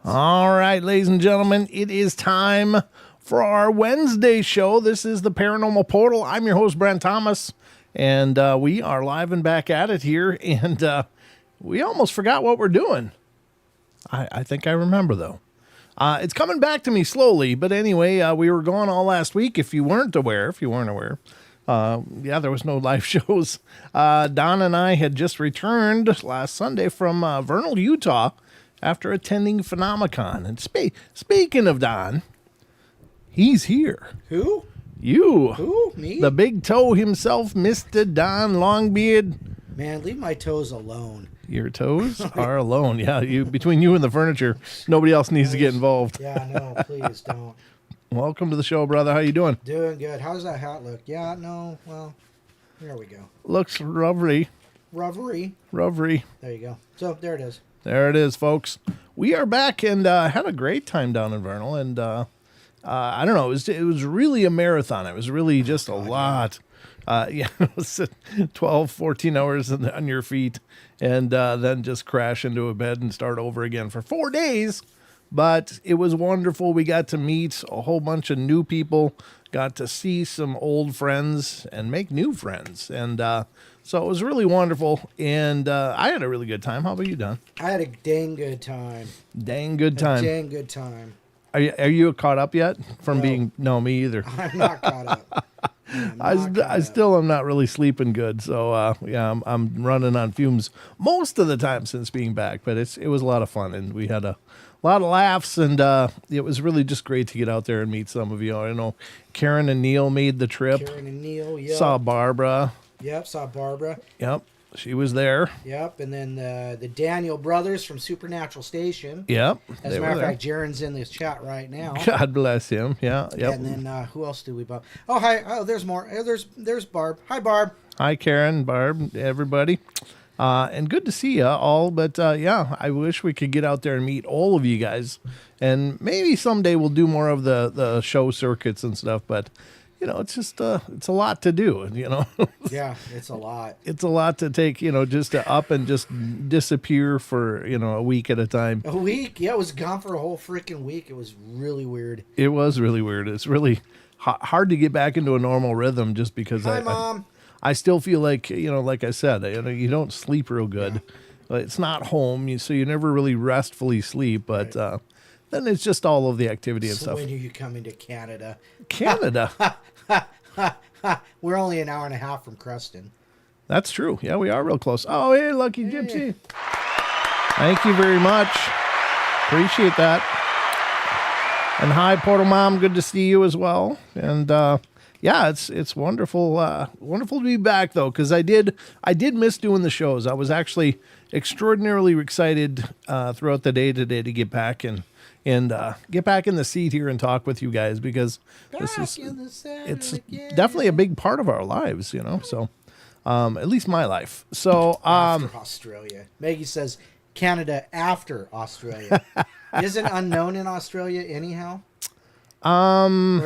All right, ladies and gentlemen, it is time for our Wednesday show. This is the Paranormal Portal. I'm your host, Brent Thomas, and we are live and back at it here, and we almost forgot what we're doing. I think I remember, though. It's coming back to me slowly, but anyway, we were gone all last week, if you weren't aware. There was no live shows. Don and I had just returned last Sunday from Vernal, Utah, after attending Phenomicon. And speaking of Don, he's here. Who? You. Who? Me? The big toe himself, Mr. Don Longbeard. Man, leave my toes alone. Your toes are alone. Yeah, between you and the furniture, nobody else needs to get involved. Yeah, no, please don't. Welcome to the show, brother. How you doing? Doing good. How does that hat look? Yeah, no, well, here we go. Looks rubbery. Rubbery. There you go. So, there it is. There it is, folks. We are back and had a great time down in Vernal. And I don't know, it was really a marathon. It was really just a lot. It was 12, 14 hours on your feet and then just crash into a bed and start over again for 4 days. But it was wonderful. We got to meet a whole bunch of new people, got to see some old friends and make new friends. And so it was really wonderful. And I had a really good time. How about you, Don? I had a dang good time. Dang good time. Dang good time. Are you caught up yet from No. being... No, me either. I'm not caught up. I still am not really sleeping good, so I'm running on fumes most of the time since being back. But it was a lot of fun, and we had a lot of laughs, and it was really just great to get out there and meet some of you. I know Karen and Neil made the trip. Karen and Neil, yep. Saw Barbara. Yep, saw Barbara. Yep, she was there. Yep, and then the Daniel brothers from Supernatural Station. Yep, As a matter of fact, Jaron's in this chat right now. God bless him. Yeah, yep. And then who else do we bump? Oh, hi. Oh, there's more. There's Barb. Hi, Barb. Hi, Karen, Barb, everybody. And good to see you all. But I wish we could get out there and meet all of you guys. And maybe someday we'll do more of the show circuits and stuff. But it's just it's a lot to do. Yeah, it's a lot. It's a lot to take. Just to up and just disappear for a week at a time. A week? Yeah, it was gone for a whole freaking week. It was really weird. It was really weird. It's really hard to get back into a normal rhythm just because Hi, Mom. I still feel like, like I said, you don't sleep real good. Yeah. It's not home, so you never really restfully sleep. But then it's just all of the activity and stuff. When are you coming to Canada? Canada? We're only an hour and a half from Creston. That's true. Yeah, we are real close. Oh, hey, Lucky Gypsy. Thank you very much. Appreciate that. And hi, Portal Mom. Good to see you as well. And yeah, it's wonderful. Wonderful to be back though, because I did miss doing the shows. I was actually extraordinarily excited throughout the day today to get back and get back in the seat here and talk with you guys, because it's definitely a big part of our lives, So at least my life. So after Australia, Maggie says Canada after Australia. Isn't unknown in Australia anyhow? No,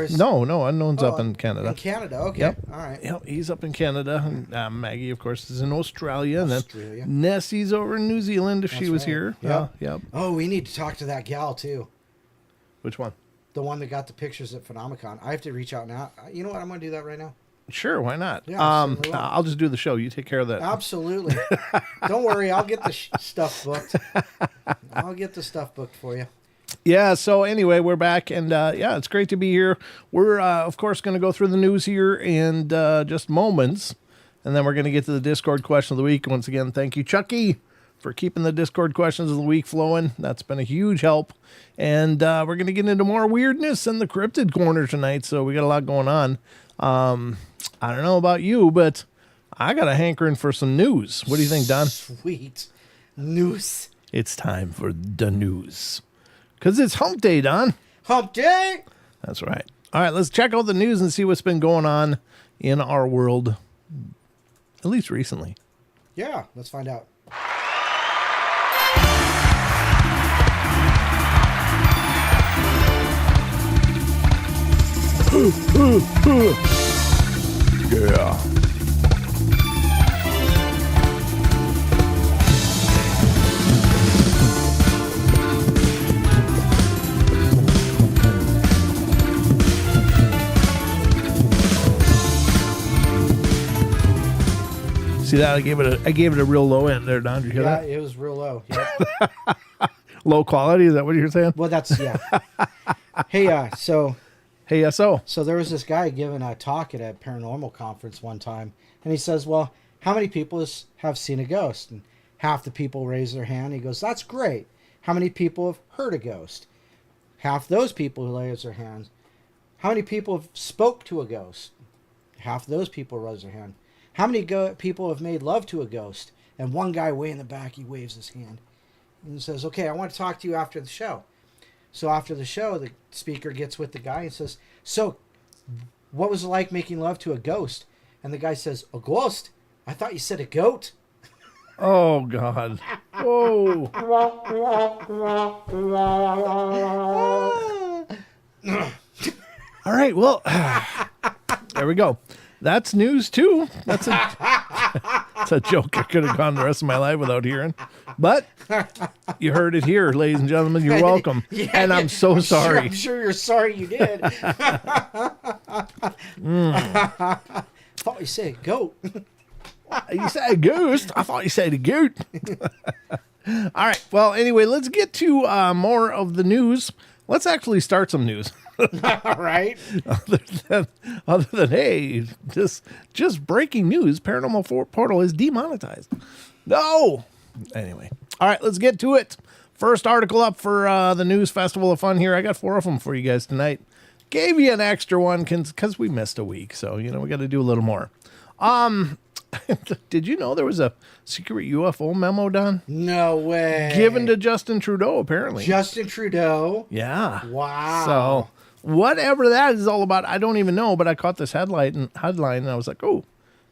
Unknown's up in Canada. In Canada, okay. Yep. All right. Yep, he's up in Canada. And Maggie, of course, is in Australia. And Australia. then Nessie's over in New Zealand if she was right. here. Yep. Yep. Oh, we need to talk to that gal, too. Which one? The one that got the pictures at Phenomicon. I have to reach out now. You know what? I'm going to do that right now. Sure, why not? Yeah, I'll just do the show. You take care of that. Absolutely. Don't worry. I'll get the stuff booked. I'll get the stuff booked for you. Yeah, so anyway, we're back, and yeah, it's great to be here. We're, of course, going to go through the news here in just moments, and then we're going to get to the Discord question of the week. Once again, thank you, Chucky, for keeping the Discord questions of the week flowing. That's been a huge help, and we're going to get into more weirdness in the Cryptid Corner tonight, so we got a lot going on. I don't know about you, but I got a hankering for some news. What do you think, Don? Sweet. News. It's time for the news. Because it's hump day, Don. Hump day? That's right. All right, let's check out the news and see what's been going on in our world, at least recently. Yeah, let's find out. Yeah. See that? I gave it a real low end there, Don. Did you hear that? Yeah, it was real low. Yep. Low quality? Is that what you're saying? Well, that's, yeah. Hey, so there was this guy giving a talk at a paranormal conference one time, and he says, well, how many people have seen a ghost? And half the people raise their hand. He goes, that's great. How many people have heard a ghost? Half those people who raise their hands. How many people have spoke to a ghost? Half those people raise their hand. How many people have made love to a ghost? And one guy way in the back, he waves his hand and says, okay, I want to talk to you after the show. So after the show, the speaker gets with the guy and says, so what was it like making love to a ghost? And the guy says, a ghost? I thought you said a goat. Oh, God. Whoa. All right, well, there we go. That's news, too. That's a joke I could have gone the rest of my life without hearing. But you heard it here, ladies and gentlemen. You're welcome. Yeah, and I'm so sorry. I'm sure you're sorry you did. Thought you said goat. You said a ghost? I thought you said a goat. All right. Well, anyway, let's get to more of the news. Let's actually start some news. All right. Other than hey, just breaking news: Paranormal Portal is demonetized. No. Anyway, all right, let's get to it. First article up for the News Festival of Fun here. I got 4 of them for you guys tonight. Gave you an extra one because we missed a week, so we got to do a little more. Did you know there was a secret UFO memo, Don? No way. Given to Justin Trudeau, apparently. Justin Trudeau? Yeah. Wow. So whatever that is all about, I don't even know, but I caught this headline and I was like, oh,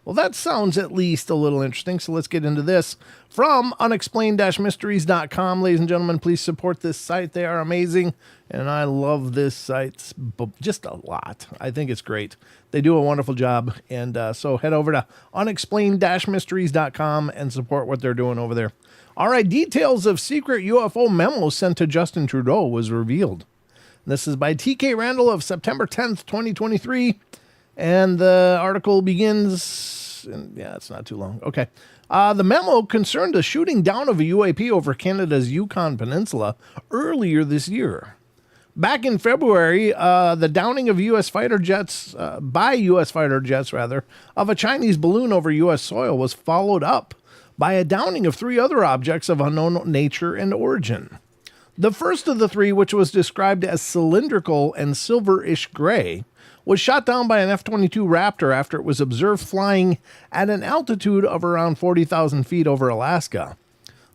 Well, that sounds at least a little interesting, so let's get into this. From unexplained-mysteries.com, ladies and gentlemen, please support this site. They are amazing, and I love this site just a lot. I think it's great. They do a wonderful job, and so head over to unexplained-mysteries.com and support what they're doing over there. All right, details of secret UFO memos sent to Justin Trudeau was revealed. This is by T.K. Randall of September 10th, 2023. And the article begins, and yeah, it's not too long. Okay. The memo concerned the shooting down of a UAP over Canada's Yukon Peninsula earlier this year. Back in February, the downing of U.S. fighter jets, of a Chinese balloon over U.S. soil was followed up by a downing of 3 other objects of unknown nature and origin. The first of the 3, which was described as cylindrical and silverish gray, was shot down by an F-22 Raptor after it was observed flying at an altitude of around 40,000 feet over Alaska.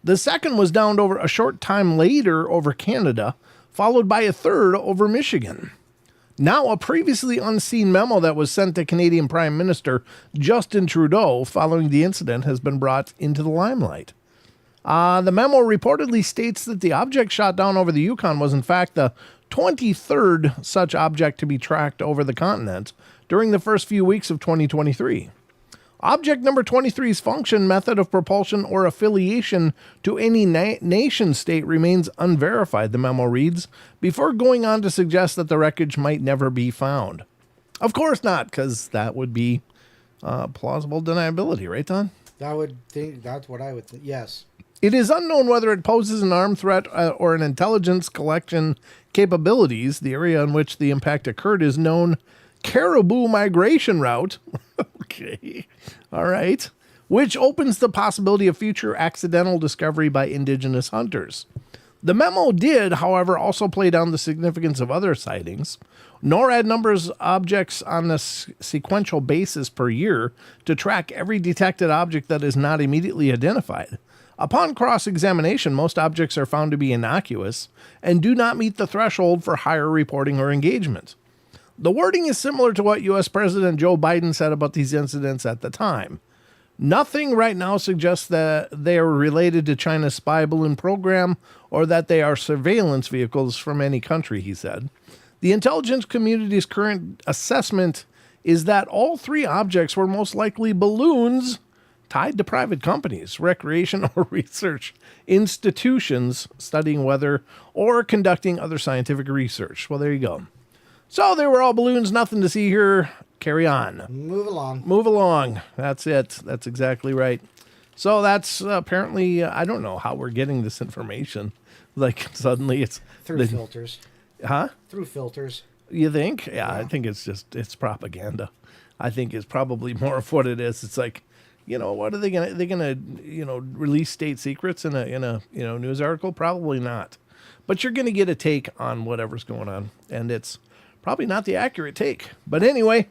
The second was downed over a short time later over Canada, followed by a third over Michigan. Now, a previously unseen memo that was sent to Canadian Prime Minister Justin Trudeau following the incident has been brought into the limelight. The memo reportedly states that the object shot down over the Yukon was in fact the 23rd such object to be tracked over the continent during the first few weeks of 2023. Object number 23's function, method of propulsion, or affiliation to any nation state remains unverified, the memo reads, before going on to suggest that the wreckage might never be found. Of course not, because that would be plausible deniability, right, Don? That's what I would think, yes. It is unknown whether it poses an armed threat or an intelligence collection capabilities. The area in which the impact occurred is known Caribou Migration Route. Okay. All right. Which opens the possibility of future accidental discovery by indigenous hunters. The memo did, however, also play down the significance of other sightings. NORAD numbers objects on a sequential basis per year to track every detected object that is not immediately identified. Upon cross-examination, most objects are found to be innocuous and do not meet the threshold for higher reporting or engagement. The wording is similar to what U.S. President Joe Biden said about these incidents at the time. Nothing right now suggests that they are related to China's spy balloon program or that they are surveillance vehicles from any country, he said. The intelligence community's current assessment is that all 3 objects were most likely balloons tied to private companies, recreation or research institutions studying weather or conducting other scientific research. Well, there you go. So they were all balloons, nothing to see here. Carry on. Move along. Move along. That's it. That's exactly right. So that's apparently, I don't know how we're getting this information. Like suddenly it's... Through filters. Huh? Through filters. You think? Yeah, I think it's propaganda. I think it's probably more of what it is. It's like, what are they gonna release state secrets in a news article? Probably not. But you're gonna get a take on whatever's going on, and it's probably not the accurate take. But anyway,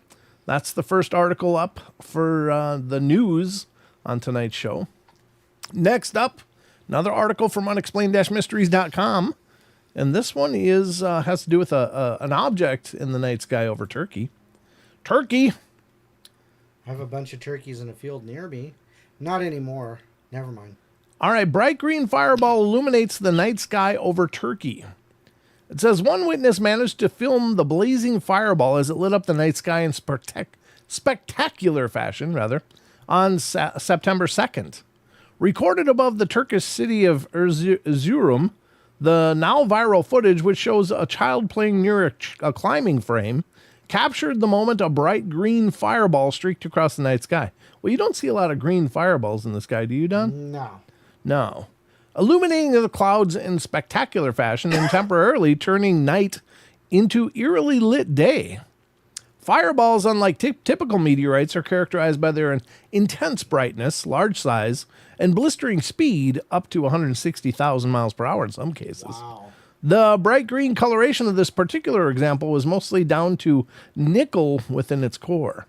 that's the first article up for the news on tonight's show. Next up, another article from unexplained-mysteries.com, and this one has to do with an object in the night sky over Turkey. Turkey. I have a bunch of turkeys in a field near me. Not anymore. Never mind. All right, bright green fireball illuminates the night sky over Turkey. It says one witness managed to film the blazing fireball as it lit up the night sky in spectacular fashion, on September 2nd. Recorded above the Turkish city of Erzurum, the now viral footage, which shows a child playing near a climbing frame, captured the moment a bright green fireball streaked across the night sky. Well, you don't see a lot of green fireballs in the sky, do you, Don? No. Illuminating the clouds in spectacular fashion and temporarily turning night into eerily lit day. Fireballs, unlike typical meteorites, are characterized by their intense brightness, large size, and blistering speed up to 160,000 miles per hour in some cases. Wow. The bright green coloration of this particular example was mostly down to nickel within its core.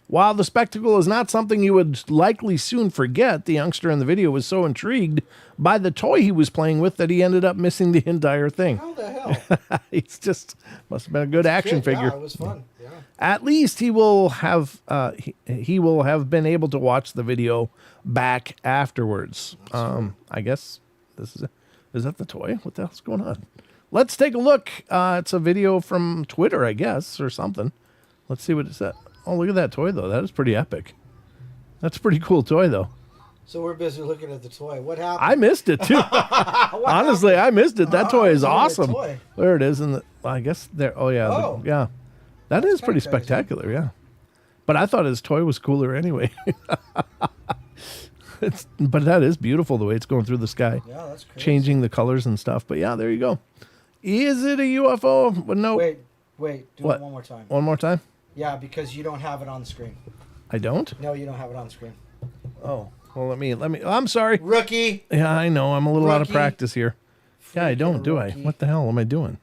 While the spectacle is not something you would likely soon forget, the youngster in the video was so intrigued by the toy he was playing with that he ended up missing the entire thing. How the hell hell? He's just must have been a good action figure. Yeah, it was fun. Yeah. At least he will have he will have been able to watch the video back afterwards. I guess this is that the toy? What the hell's going on? Let's take a look. It's a video from Twitter, I guess, or something. Let's see what it said. Oh, look at that toy, though. That is pretty epic. That's a pretty cool toy, though. So we're busy looking at the toy. What happened? I missed it, too. Honestly, I missed it. That toy is awesome. There it is. I guess there. Oh, yeah. Oh. Yeah. That is pretty spectacular, yeah. But I thought his toy was cooler anyway. But that is beautiful, the way it's going through the sky. Yeah, that's crazy. Changing the colors and stuff. But, yeah, there you go. Is it a UFO? Well, no. Wait. Do What? it one more time. One more time? Yeah, because you don't have it on the screen. I don't? No, you don't have it on the screen. Oh, well, let me. I'm sorry. Rookie. Yeah, I know. I'm a little out of Rookie. practice here. Yeah, I don't, do I? What the hell am I doing?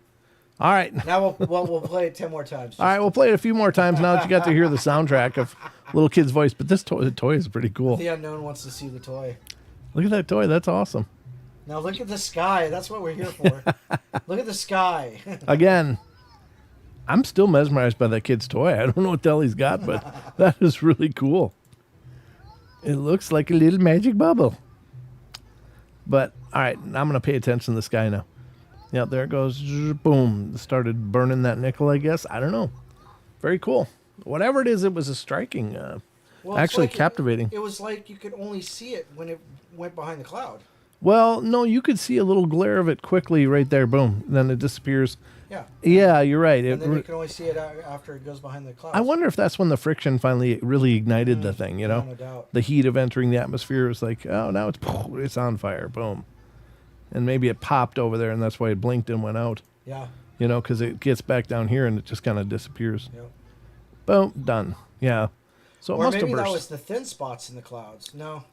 All right. Now we'll play it 10 more times. All right, we'll play it a few more times now that you got to hear the soundtrack of little kid's voice. But the toy is pretty cool. The unknown wants to see the toy. Look at that toy. That's awesome. Now look at the sky. That's what we're here for. Look at the sky. Again, I'm still mesmerized by that kid's toy. I don't know what the hell he's got, but that is really cool. It looks like a little magic bubble. But, all right, I'm going to pay attention to the sky now. Yeah, there it goes. Boom. Started burning that nickel, I guess. I don't know. Very cool. Whatever it is, it was a striking, actually like captivating. It was like you could only see it when it went behind the cloud. Well, no, you could see a little glare of it quickly right there. Boom. Then it disappears. Yeah. Yeah, you're right. And then you can only see it after it goes behind the clouds. I wonder if that's when the friction finally really ignited the thing, you know? No doubt. The heat of entering the atmosphere was like, oh, now it's on fire. Boom. And maybe it popped over there, and that's why it blinked and went out. Yeah. You know, because it gets back down here, and it just kind of disappears. Yep. Boom. Done. Yeah. So it must have burst. Or maybe that was the thin spots in the clouds. No.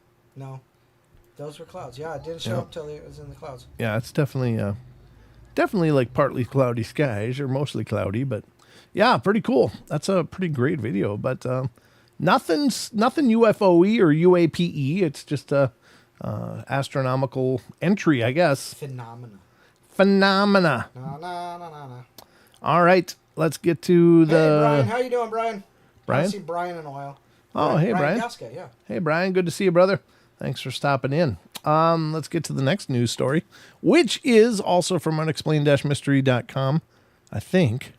Those were clouds. Yeah, it didn't show up till it was in the clouds. Yeah, it's definitely like partly cloudy skies, or mostly cloudy, but yeah, pretty cool. That's a pretty great video, but nothing UFO-y or UAPE. It's just a astronomical entry, I guess. Phenomena. Na. All right, let's get to the... Hey, Brian. How you doing, Brian? Brian? I haven't seen Brian in a while. Oh, hey, Brian. Gaska, yeah. Hey, Brian. Good to see you, brother. Thanks for stopping in. Let's get to the next news story, which is also from unexplained-mystery.com, I think.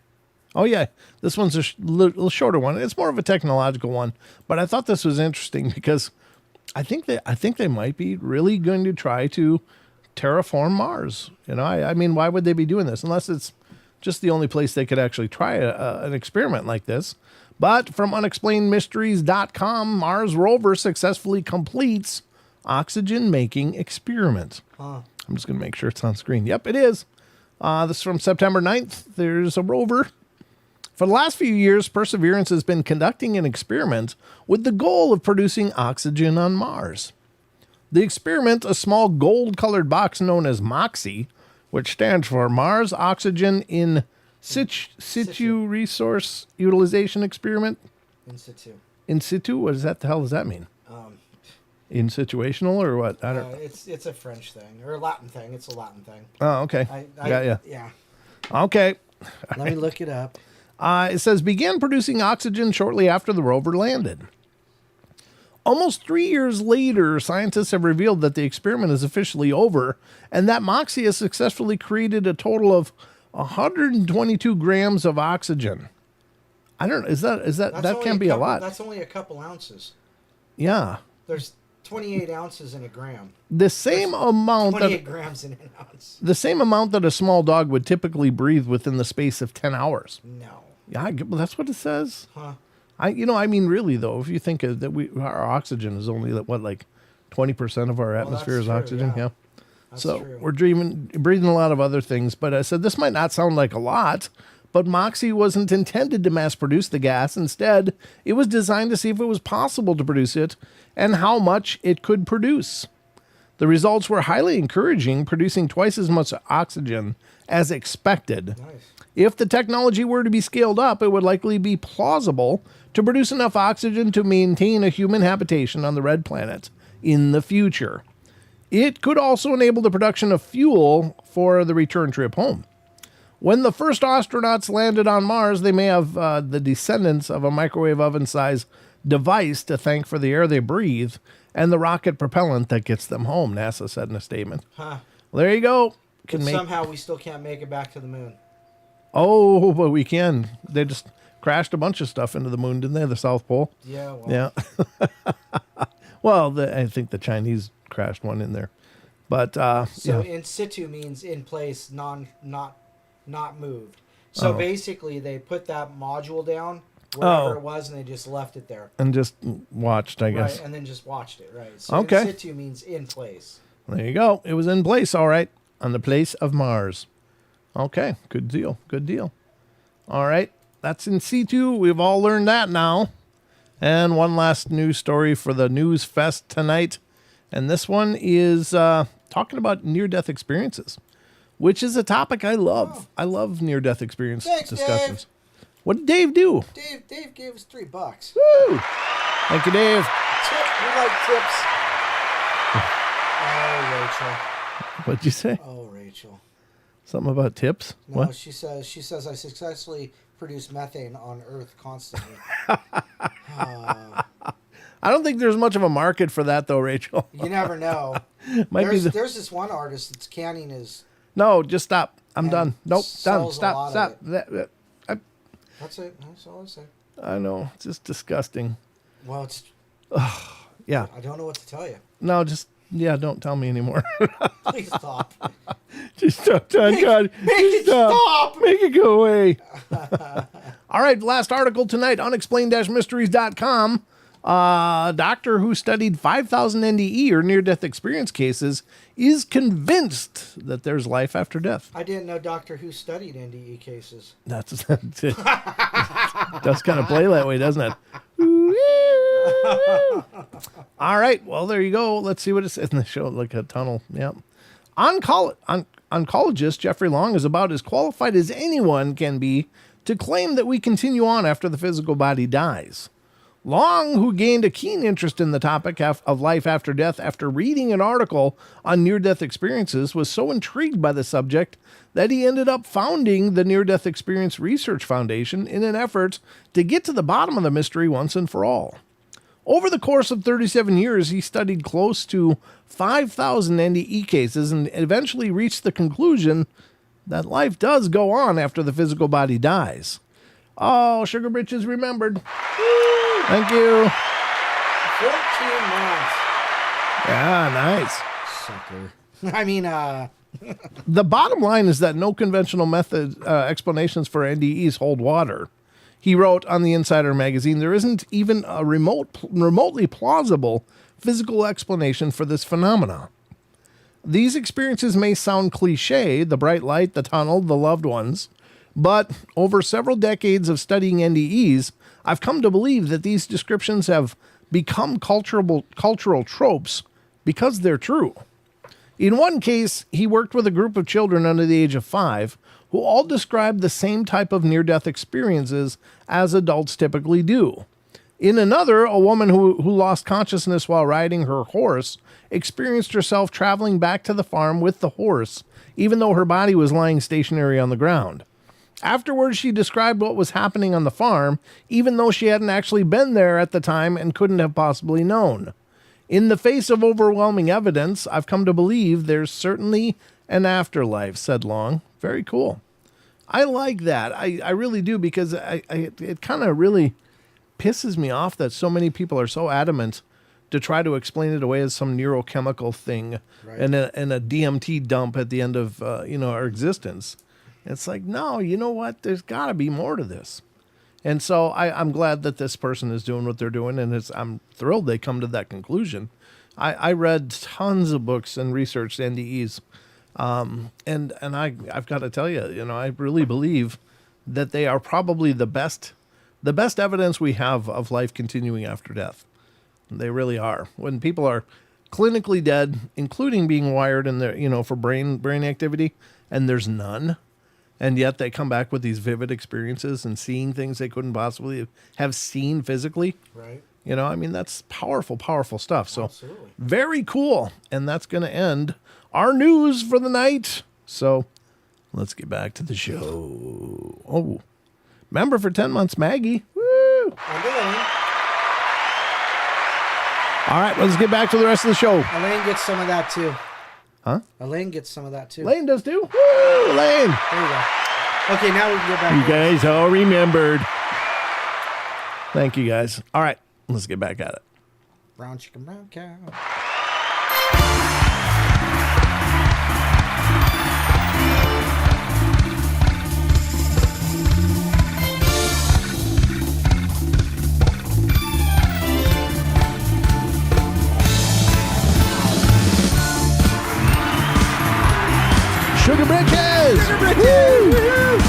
Oh, yeah. This one's a little shorter one. It's more of a technological one, but I thought this was interesting because I think they might be really going to try to terraform Mars. You know, I mean, why would they be doing this unless it's just the only place they could actually try an experiment like this? But from unexplainedmysteries.com, Mars rover successfully completes oxygen-making experiment. I'm just going to make sure it's on screen. Yep, it is. This is from September 9th. There's a rover. For the last few years, Perseverance has been conducting an experiment with the goal of producing oxygen on Mars. The experiment, a small gold-colored box known as MOXIE, which stands for Mars Oxygen in Situ Resource Utilization Experiment. In situ. In situ? What does that? The hell does that mean? In situational or what? I don't. It's a French thing or a Latin thing. It's a Latin thing. Oh, okay. Yeah. Okay. Let me look it up. It says began producing oxygen shortly after the rover landed. Almost 3 years later, scientists have revealed that the experiment is officially over, and that MOXIE has successfully created a total of 122 grams of oxygen. I don't know. Is that can't be a lot? That's only a couple ounces. Yeah. There's 28 ounces in a gram. The same amount 28 grams in an ounce. The same amount that a small dog would typically breathe within the space of 10 hours. No. Yeah, well, that's what it says. Huh. I mean, really though, if you think of that, our oxygen is only like 20% of our atmosphere is oxygen. Yeah. That's so true. We're breathing a lot of other things. But I said this might not sound like a lot, but MOXIE wasn't intended to mass produce the gas. Instead, it was designed to see if it was possible to produce it and how much it could produce. The results were highly encouraging, producing twice as much oxygen as expected. Nice. If the technology were to be scaled up, it would likely be plausible to produce enough oxygen to maintain a human habitation on the red planet in the future. It could also enable the production of fuel for the return trip home. When the first astronauts landed on Mars, they may have the descendants of a microwave oven-sized device to thank for the air they breathe and the rocket propellant that gets them home, NASA said in a statement. Huh. Well, there you go. But somehow we still can't make it back to the moon. Oh, but we can. They just crashed a bunch of stuff into the moon, didn't they? The South Pole. Yeah. Well. Yeah. Well, I think the Chinese crashed one in there. But so in situ means in place, not moved. So basically, they put that module down wherever it was, and they just left it there and just watched, I guess. Right, and then just watched it. Right. So okay. In situ means in place. There you go. It was in place, all right, on the place of Mars. Okay, good deal. Good deal. All right, that's in situ. We've all learned that now. And one last news story for the News Fest tonight. And this one is talking about near-death experiences, which is a topic I love. Oh. I love near-death experience discussions. Dave. What did Dave do? Dave gave us $3. Woo! Thank you, Dave. We like tips. Oh, Rachel. What'd you say? Oh, Rachel. Something about tips? No, what? She says I successfully produce methane on Earth constantly. I don't think there's much of a market for that, though, Rachel. You never know. There's this one artist that's canning his... No, just stop. I'm done. Nope, done. Stop. That's it. That's all I say. I know. It's just disgusting. Well, it's... yeah. I don't know what to tell you. No, just... Yeah, don't tell me anymore. Please stop. Just stop. God. Make it stop. Make it go away. All right, last article tonight, unexplained-mysteries.com. Doctor who studied 5,000 NDE or near-death experience cases is convinced that there's life after death. I didn't know Doctor Who studied NDE cases. That's it. Does kind of play that way, doesn't it? All right, well, there you go. Let's see what it says in the show, like a tunnel. Yep. Oncologist Jeffrey Long is about as qualified as anyone can be to claim that we continue on after the physical body dies. Long, who gained a keen interest in the topic of life after death after reading an article on near-death experiences, was so intrigued by the subject that he ended up founding the Near-Death Experience Research Foundation in an effort to get to the bottom of the mystery once and for all. Over the course of 37 years, he studied close to 5,000 NDE cases and eventually reached the conclusion that life does go on after the physical body dies. Oh, Sugar Britches remembered. Woo! Thank you. 14 months. Yeah, nice. Sucker. I mean, The bottom line is that no conventional method explanations for NDEs hold water. He wrote on the Insider magazine, there isn't even a remotely plausible physical explanation for this phenomena. These experiences may sound cliche, the bright light, the tunnel, the loved ones, but over several decades of studying NDEs, I've come to believe that these descriptions have become cultural tropes because they're true. In one case, he worked with a group of children under the age of 5 who all described the same type of near-death experiences as adults typically do. In another, a woman who lost consciousness while riding her horse experienced herself traveling back to the farm with the horse, even though her body was lying stationary on the ground. Afterwards, she described what was happening on the farm, even though she hadn't actually been there at the time and couldn't have possibly known. In the face of overwhelming evidence, I've come to believe there's certainly an afterlife, said Long. Very cool. I like that. I really do, because it kind of really pisses me off that so many people are so adamant to try to explain it away as some neurochemical thing, right, and a DMT dump at the end of our existence. It's like, no, you know what? There's got to be more to this. And so I'm glad that this person is doing what they're doing, and I'm thrilled they come to that conclusion. I read tons of books and researched NDEs, and I've got to tell you, I really believe that they are probably the best evidence we have of life continuing after death. They really are. When people are clinically dead, including being wired in their, for brain activity, and there's none, and yet they come back with these vivid experiences and seeing things they couldn't possibly have seen physically. Right. That's powerful, powerful stuff. So absolutely. Very cool. And that's going to end our news for the night. So Let's get back to the show. Oh, member for 10 months, Maggie. Woo! All right, let's get back to the rest of the show. Elaine gets some of that too. Huh? Elaine gets some of that too. Elaine does too? Woo, Elaine. There you go. Okay, now we can get back. You guys all remembered. Thank you, guys. All right, let's get back at it. Brown chicken, brown cow. Sugar Britches! Sugar Britches!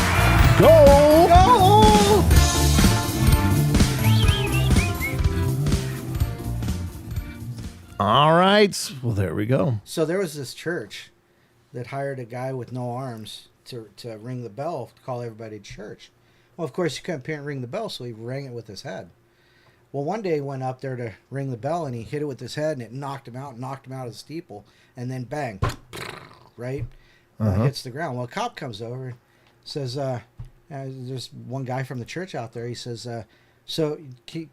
Go! Go! All right. Well, there we go. So there was this church that hired a guy with no arms to ring the bell to call everybody to church. Well, of course, he couldn't ring the bell, so he rang it with his head. Well, one day he went up there to ring the bell, and he hit it with his head, and it knocked him out of the steeple, and then bang, right? Hits the ground. Well, a cop comes over and says, there's one guy from the church out there. He says, so do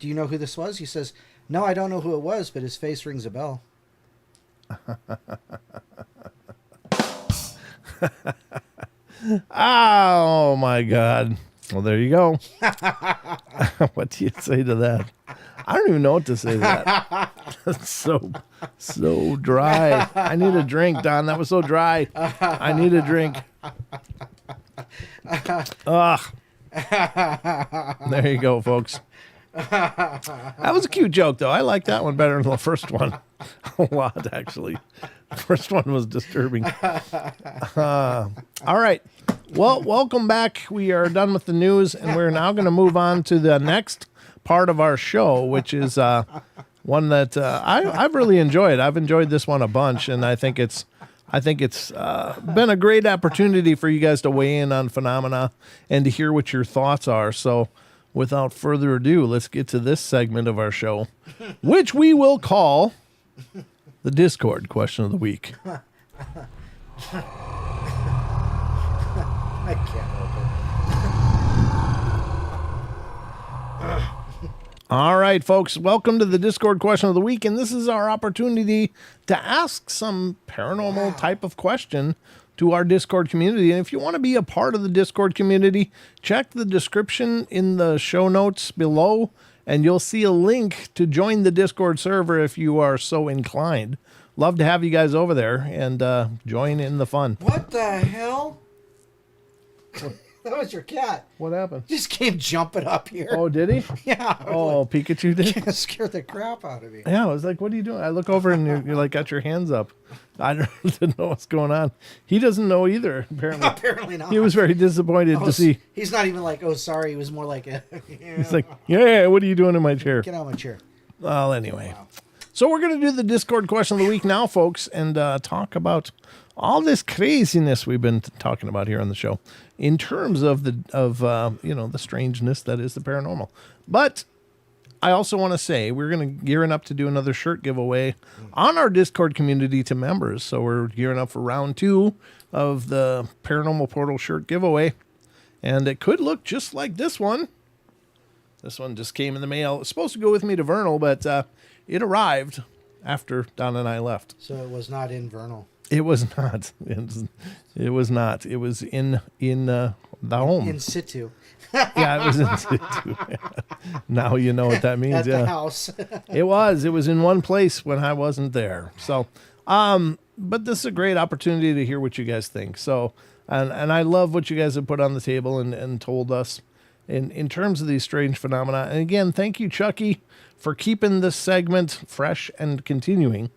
you know who this was? He says, no, I don't know who it was, but his face rings a bell. Oh, my God. Well, there you go. What do you say to that? I don't even know what to say to that. That's so dry. I need a drink, Don. That was so dry. I need a drink. Ugh. There you go, folks. That was a cute joke, though. I like that one better than the first one. A lot, actually. The first one was disturbing. All right. Well, welcome back. We are done with the news, and we're now going to move on to the next part of our show, which is one that I've really enjoyed. I've enjoyed this one a bunch, and I think it's been a great opportunity for you guys to weigh in on phenomena and to hear what your thoughts are. So without further ado, let's get to this segment of our show, which we will call the Discord question of the week. I can't help it. All right, folks, welcome to the Discord question of the week, and this is our opportunity to ask some paranormal type of question to our Discord community. And if you want to be a part of the Discord community, check the description in the show notes below, and you'll see a link to join the Discord server if you are so inclined. Love to have you guys over there and join in the fun. What the hell? That was your cat. What happened? Just came jumping up here. Oh, did he? Yeah. Oh, like, Pikachu did? It scared the crap out of me. Yeah, I was like, what are you doing? I look over and you're like, got your hands up. I didn't know what's going on. He doesn't know either, apparently. Apparently not. He was very disappointed to see. He's not even like, oh, sorry. He was more like, he's like, yeah, what are you doing in my chair? Get out of my chair. Well, anyway. Wow. So we're going to do the Discord question of the week now, folks, and talk about all this craziness we've been talking about here on the show in terms of the strangeness that is the paranormal. But I also want to say we're going to gearing up to do another shirt giveaway on our Discord community to members. So we're gearing up for round 2 of the Paranormal Portal shirt giveaway, and it could look just like this one. This one just came in the mail. It's supposed to go with me to Vernal, but it arrived after Don and I left. So it was not in Vernal. It was not. It was not. It was in the home. In situ. Yeah, it was in situ. Now you know what that means. At the house. It was in one place when I wasn't there. So, but this is a great opportunity to hear what you guys think. So, and I love what you guys have put on the table and told us in terms of these strange phenomena. And again, thank you, Chucky, for keeping this segment fresh and continuing,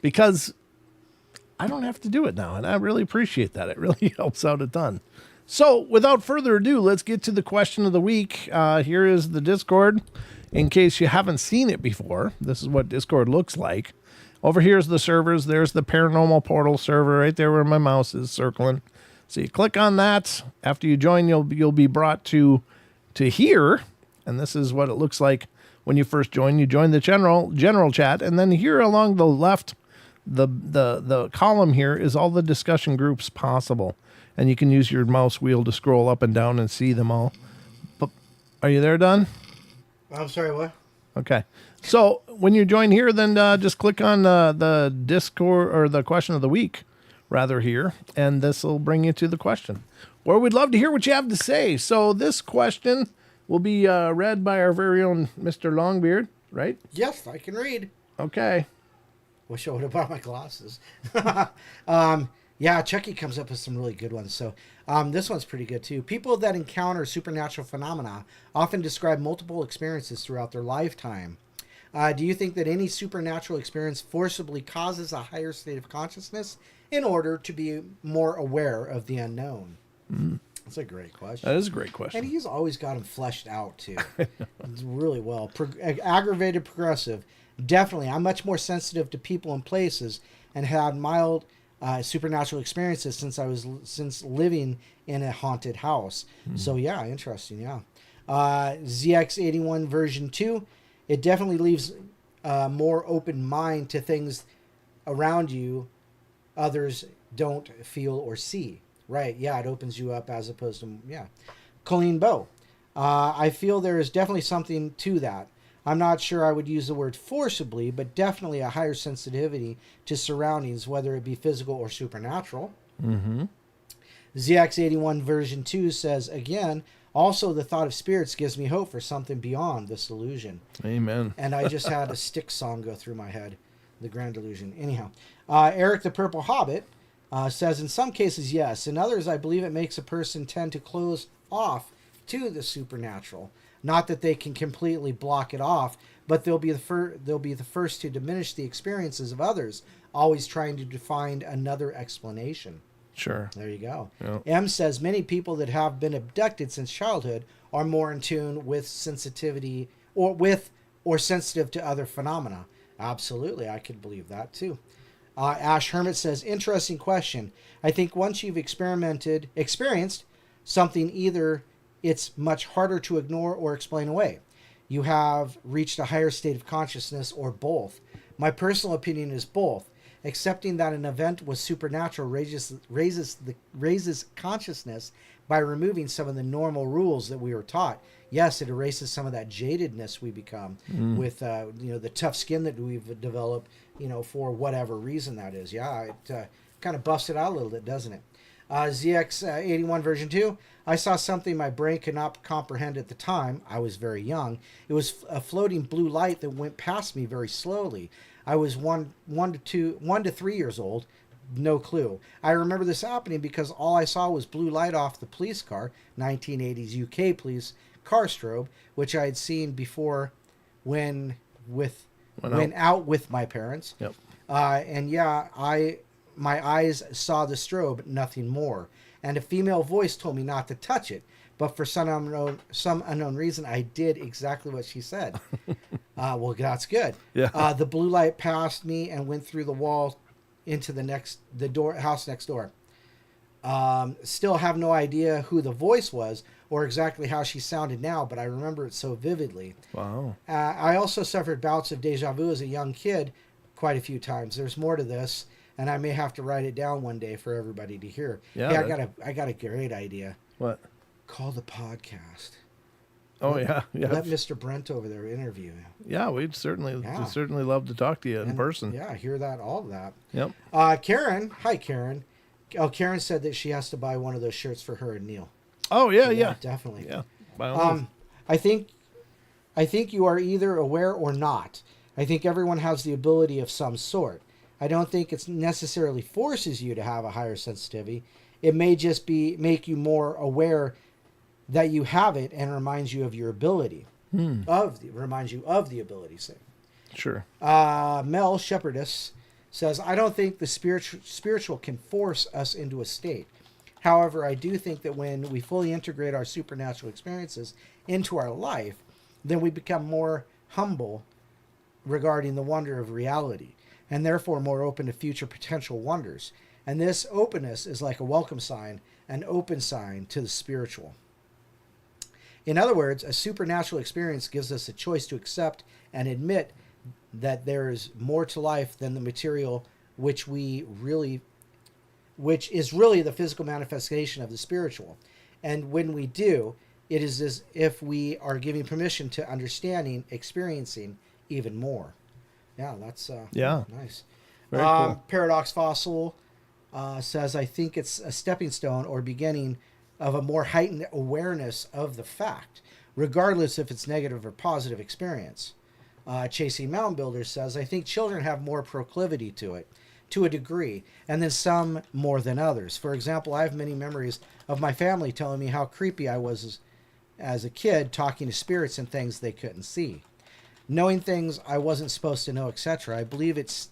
because I don't have to do it now, and I really appreciate that. It really helps out a ton. So, without further ado, let's get to the question of the week. Here is the Discord. In case you haven't seen it before, this is what Discord looks like. Over here is the servers. There's the Paranormal Portal server right there where my mouse is circling. So you click on that. After you join, you'll be brought to here, and this is what it looks like when you first join. You join the general chat, and then here along the left, the column here is all the discussion groups possible, and you can use your mouse wheel to scroll up and down and see them all. But are you there, Don? I'm sorry, what? Okay. So when you join here, then just click on the Discord or the question of the week, rather, here, and this will bring you to the question. Or we'd love to hear what you have to say. So this question will be read by our very own Mr. Longbeard, right? Yes, I can read. Okay. Wish I would have bought my glasses. Yeah, Chucky comes up with some really good ones. So this one's pretty good, too. People that encounter supernatural phenomena often describe multiple experiences throughout their lifetime. Do you think that any supernatural experience forcibly causes a higher state of consciousness in order to be more aware of the unknown? That's a great question. That is a great question. And he's always got them fleshed out, too. It's really well. Aggravated progressive. Definitely. I'm much more sensitive to people and places and had mild supernatural experiences since living in a haunted house. So, yeah, interesting, yeah. ZX81 version 2. It definitely leaves a more open mind to things around you others don't feel or see. Right, yeah, it opens you up as opposed to, yeah. Colleen Bow. I feel there is definitely something to that. I'm not sure I would use the word forcibly, but definitely a higher sensitivity to surroundings, whether it be physical or supernatural. Mm-hmm. ZX81 version 2 says, again, also the thought of spirits gives me hope for something beyond this illusion. Amen. And I just had a Styx song go through my head, The Grand Illusion. Anyhow, Eric the Purple Hobbit says, in some cases, yes. In others, I believe it makes a person tend to close off to the supernatural. Not that they can completely block it off, but they'll be the first to diminish the experiences of others, always trying to find another explanation. Sure. There you go. Yep. M says, many people that have been abducted since childhood are more in tune with sensitivity or sensitive to other phenomena. Absolutely, I could believe that too. Ash Hermit says, interesting question. I think once you've experienced something, either it's much harder to ignore or explain away. You have reached a higher state of consciousness, or both. My personal opinion is both. Accepting that an event was supernatural raises consciousness by removing some of the normal rules that we were taught. Yes, it erases some of that jadedness we become with the tough skin that we've developed, for whatever reason that is. Yeah, it kind of buffs it out a little bit, doesn't it? ZX81 version 2. I saw something my brain could not comprehend at the time. I was very young. It was a floating blue light that went past me very slowly. I was one to 3 years old. No clue. I remember this happening because all I saw was blue light off the police car, 1980s UK police car strobe, which I had seen before when out with my parents. Yep. And yeah, my eyes saw the strobe, nothing more. And a female voice told me not to touch it. But for some unknown reason, I did exactly what she said. Well, that's good. Yeah. The blue light passed me and went through the wall into the house next door. Still have no idea who the voice was or exactly how she sounded now, but I remember it so vividly. Wow. I also suffered bouts of deja vu as a young kid quite a few times. There's more to this, and I may have to write it down one day for everybody to hear. Yeah, hey, I got a great idea. What? Call the podcast. Oh, yeah. Let Mr. Brent over there interview you. Yeah, we'd certainly love to talk to you in person. Yeah, hear all of that. Yep. Karen. Hi, Karen. Oh, Karen said that she has to buy one of those shirts for her and Neil. Oh, yeah. Definitely. Yeah. By all means. I think you are either aware or not. I think everyone has the ability of some sort. I don't think it necessarily forces you to have a higher sensitivity. It may just make you more aware that you have it and reminds you of your ability. Reminds you of the ability, say. Sure. Mel Shepherdess says, I don't think the spiritual can force us into a state. However, I do think that when we fully integrate our supernatural experiences into our life, then we become more humble regarding the wonder of reality, and therefore more open to future potential wonders. And this openness is like a welcome sign, an open sign to the spiritual. In other words, a supernatural experience gives us a choice to accept and admit that there is more to life than the material which is really the physical manifestation of the spiritual. And when we do, it is as if we are giving permission to understanding, experiencing even more. Yeah, that's nice. Very cool. Paradox Fossil says, I think it's a stepping stone or beginning of a more heightened awareness of the fact, regardless if it's negative or positive experience. Chasing Mountain Builder says, I think children have more proclivity to it, to a degree, and then some more than others. For example, I have many memories of my family telling me how creepy I was as a kid, talking to spirits and things they couldn't see. Knowing things I wasn't supposed to know, etc. I believe it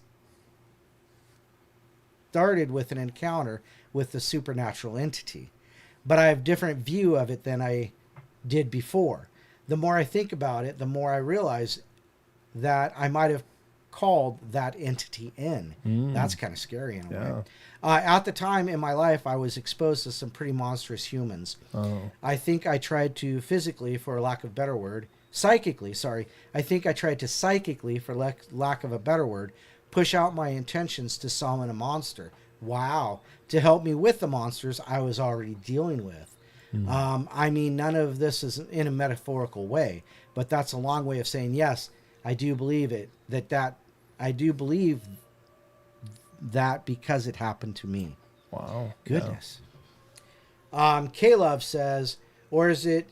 started with an encounter with the supernatural entity. But I have a different view of it than I did before. The more I think about it, the more I realize that I might have called that entity in. That's kind of scary in a way. At the time in my life, I was exposed to some pretty monstrous humans. I think I tried to physically, for lack of a better word, psychically, for lack of a better word, push out my intentions to summon a monster. Wow. To help me with the monsters I was already dealing with. I mean, none of this is in a metaphorical way, but that's a long way of saying, yes, I do believe it, I do believe that because it happened to me. Wow. Goodness. K-Love says, or is it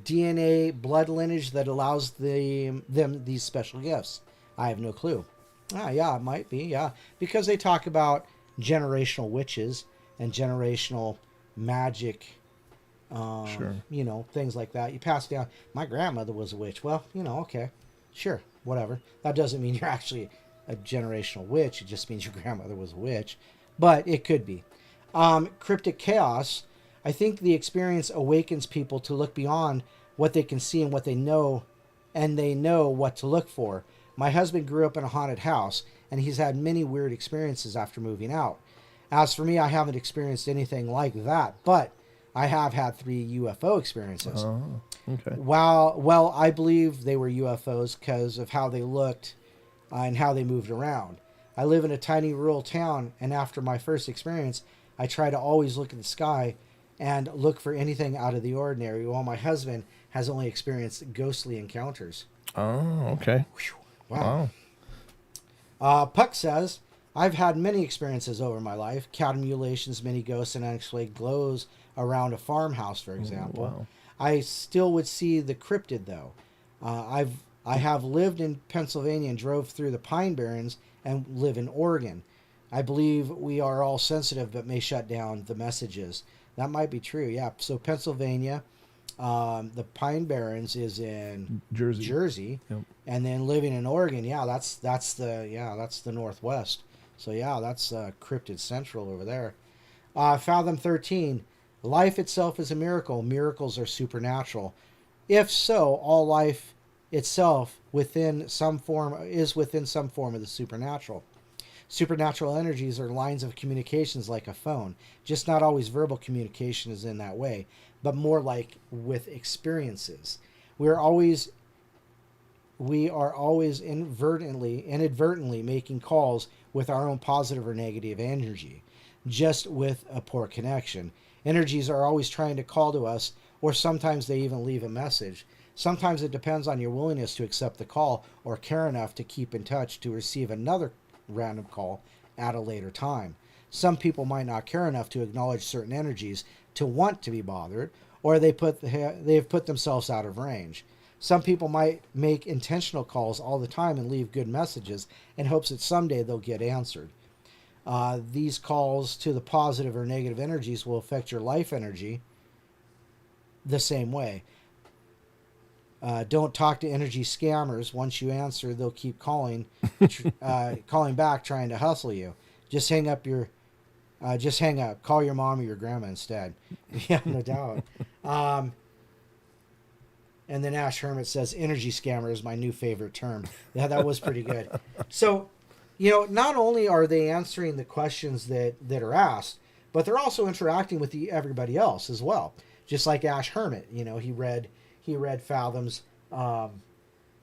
DNA blood lineage that allows them these special gifts? I have no clue. Yeah, it might be. Yeah. Because they talk about generational witches and generational magic, you know, things like that. You pass down. My grandmother was a witch. Well, you know, okay. Sure. Whatever. That doesn't mean you're actually a generational witch. It just means your grandmother was a witch. But it could be. Cryptic Chaos. I think the experience awakens people to look beyond what they can see and what they know, and they know what to look for. My husband grew up in a haunted house, and he's had many weird experiences after moving out. As for me, I haven't experienced anything like that, but I have had 3 UFO experiences. Oh, okay. Well, I believe they were UFOs because of how they looked and how they moved around. I live in a tiny rural town, and after my first experience, I try to always look at the sky and look for anything out of the ordinary, while my husband has only experienced ghostly encounters. Oh, okay. Wow. Puck says, I've had many experiences over my life. Cat mutilations, many ghosts, and unexplained glows around a farmhouse, for example. Wow. I still would see the cryptid, though. I have lived in Pennsylvania and drove through the Pine Barrens and live in Oregon. I believe we are all sensitive but may shut down the messages. That might be true, yeah. So Pennsylvania, the Pine Barrens is in Jersey. Yep. And then living in Oregon, yeah, that's the Northwest. So yeah, that's cryptid central over there. Fathom 13, life itself is a miracle. Miracles are supernatural. If so, all life itself within some form of the supernatural. Supernatural energies are lines of communications like a phone. Just not always verbal communication is in that way, but more like with experiences. We are always inadvertently making calls with our own positive or negative energy, just with a poor connection. Energies are always trying to call to us, or sometimes they even leave a message. Sometimes it depends on your willingness to accept the call or care enough to keep in touch to receive another random call at a later time. Some people might not care enough to acknowledge certain energies to want to be bothered, or they have put themselves out of range. Some people might make intentional calls all the time and leave good messages in hopes that someday they'll get answered. These calls to the positive or negative energies will affect your life energy the same way. Don't talk to energy scammers. Once you answer, they'll keep calling back, trying to hustle you. Just hang up. Call your mom or your grandma instead. Yeah, no doubt. And then Ash Hermit says, energy scammer is my new favorite term. Yeah, that was pretty good. So, not only are they answering the questions that are asked, but they're also interacting with everybody else as well. Just like Ash Hermit, he read Fathom's, well,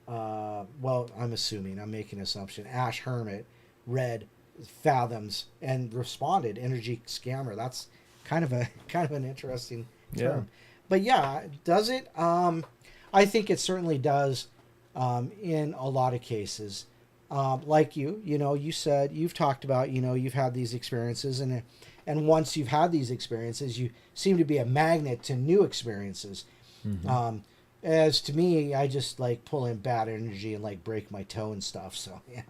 I'm making an assumption. Ash Hermit read fathoms and responded. Energy scammer. That's kind of an interesting term. Yeah. But yeah, does it? I think it certainly does in a lot of cases. Like you said, you've talked about, you've had these experiences, and once you've had these experiences, you seem to be a magnet to new experiences. Mm-hmm. As to me, I just like pull in bad energy and like break my toe and stuff. So yeah,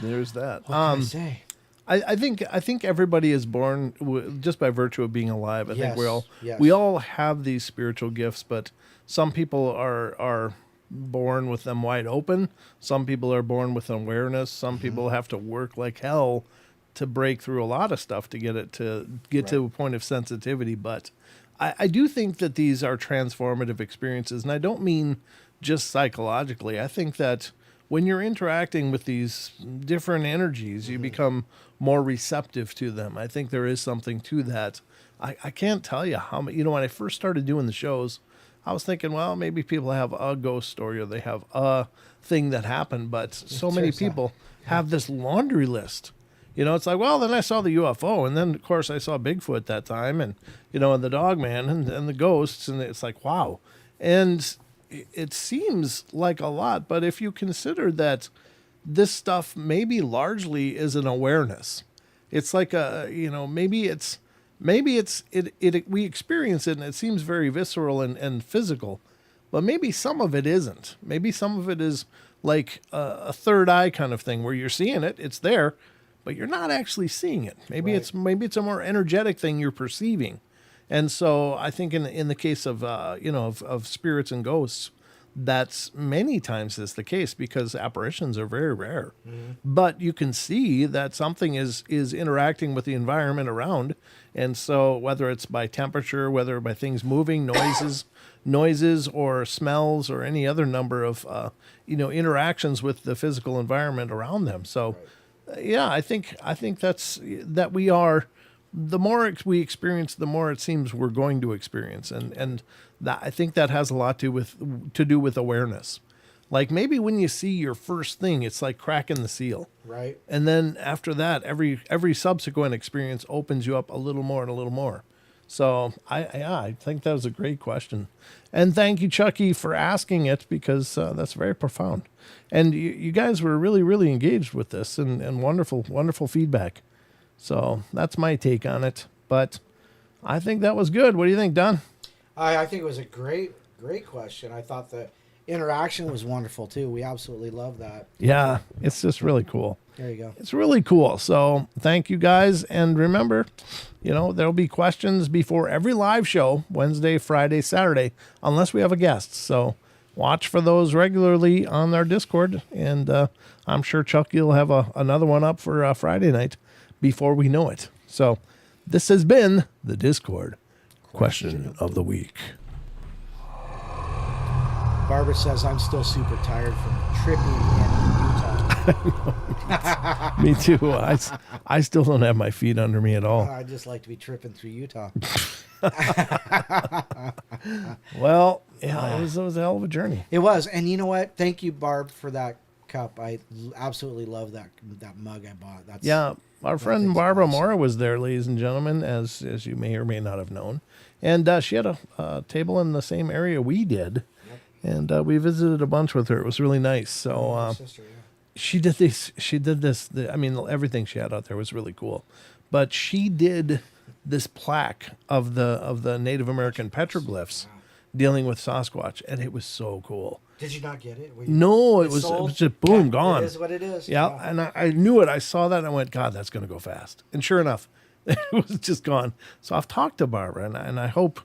there's that. What can I say? I think everybody is born just by virtue of being alive. I think we all have these spiritual gifts, but some people are born with them wide open. Some people are born with awareness. Some people have to work like hell to break through a lot of stuff to get it to to a point of sensitivity. But I do think that these are transformative experiences, and I don't mean just psychologically. I think that when you're interacting with these different energies, you become more receptive to them. I think there is something to that. I can't tell you how many, when I first started doing the shows, I was thinking, well, maybe people have a ghost story or they have a thing that happened, but so many people have this laundry list. It's like, well, then I saw the UFO, and then, of course, I saw Bigfoot that time, and, and the dog man and the ghosts, and it's like, wow. And it seems like a lot, but if you consider that this stuff maybe largely is an awareness, it's like maybe we experience it and it seems very visceral and physical, but maybe some of it isn't. Maybe some of it is like a third eye kind of thing where you're seeing it, it's there, but you're not actually seeing it. Maybe it's a more energetic thing you're perceiving. And so I think in the case of of spirits and ghosts, that's many times is the case because apparitions are very rare. Mm-hmm. But you can see that something is interacting with the environment around. And so whether it's by temperature, whether by things moving, noises or smells or any other number of interactions with the physical environment around them. So I think that we are, the more we experience, the more it seems we're going to experience. And that, I think that has a lot to do with awareness. Like maybe when you see your first thing, it's like cracking the seal. Right. And then after that, every subsequent experience opens you up a little more and a little more. So I think that was a great question. And thank you, Chucky, for asking it because that's very profound. And you guys were really, really engaged with this and wonderful, wonderful feedback. So that's my take on it. But I think that was good. What do you think, Don? I think it was a great question. I thought the interaction was wonderful, too. We absolutely love that. Yeah, it's just really cool. There you go. It's really cool. So thank you, guys. And remember, there'll be questions before every live show, Wednesday, Friday, Saturday, unless we have a guest. So watch for those regularly on our Discord. And I'm sure Chucky will have another one up for Friday night before we know it. So this has been the Discord question of the week. Barbara says, I'm still super tired from tripping in Utah. Me too. I still don't have my feet under me at all. I'd just like to be tripping through Utah. Well, yeah, it was a hell of a journey. It was. And you know what? Thank you, Barb, for that cup. I absolutely love that mug I bought. Our friend Barbara Mora was there, ladies and gentlemen, as you may or may not have known. And she had a table in the same area we did. And we visited a bunch with her. It was really nice. So she did this. Everything she had out there was really cool. But she did this plaque of the Native American petroglyphs dealing with Sasquatch, and it was so cool. Did you not get it? No, it was just boom, gone. It is what it is. Yeah, and I knew it. I saw that, and I went, God, that's going to go fast. And sure enough, it was just gone. So I've talked to Barbara, and I hope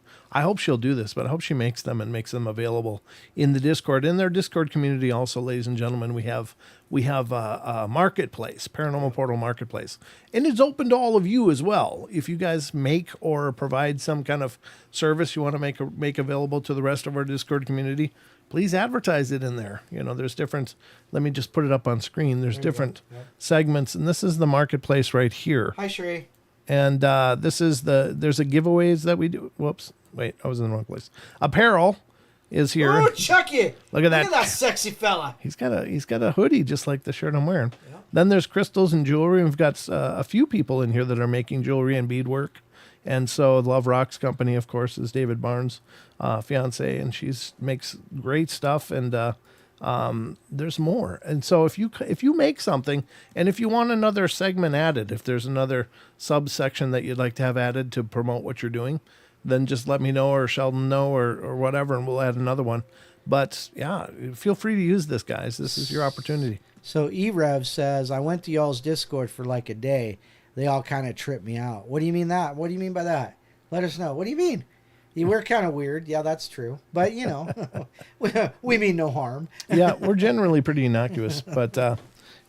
she'll do this, but I hope she makes them and makes them available in the Discord. In their Discord community also, ladies and gentlemen, we have a marketplace, Paranormal Portal Marketplace. And it's open to all of you as well. If you guys make or provide some kind of service you want to make available to the rest of our Discord community, please advertise it in there. There's different, let me just put it up on screen. There's different segments, and this is the marketplace right here. Hi, Sheree. And there's a giveaways that we do. Whoops. Wait, I was in the wrong place. Apparel is here. Oh, Chucky! Look at that. Look at that sexy fella. He's got a hoodie just like the shirt I'm wearing. Yeah. Then there's crystals and jewelry. We've got a few people in here that are making jewelry and beadwork. And so Love Rocks Company, of course, is David Barnes' fiance, and she makes great stuff. And there's more. And so if you make something, and if you want another segment added, if there's another subsection that you'd like to have added to promote what you're doing, then just let me know or Sheldon know or whatever, and we'll add another one. But yeah, feel free to use this, guys. This is your opportunity. So E-Rev says, I went to y'all's Discord for like a day. They all kind of tripped me out. What do you mean that? What do you mean by that? Let us know. What do you mean? We're kind of weird. Yeah, that's true. But, you know, we mean no harm. Yeah, we're generally pretty innocuous. But,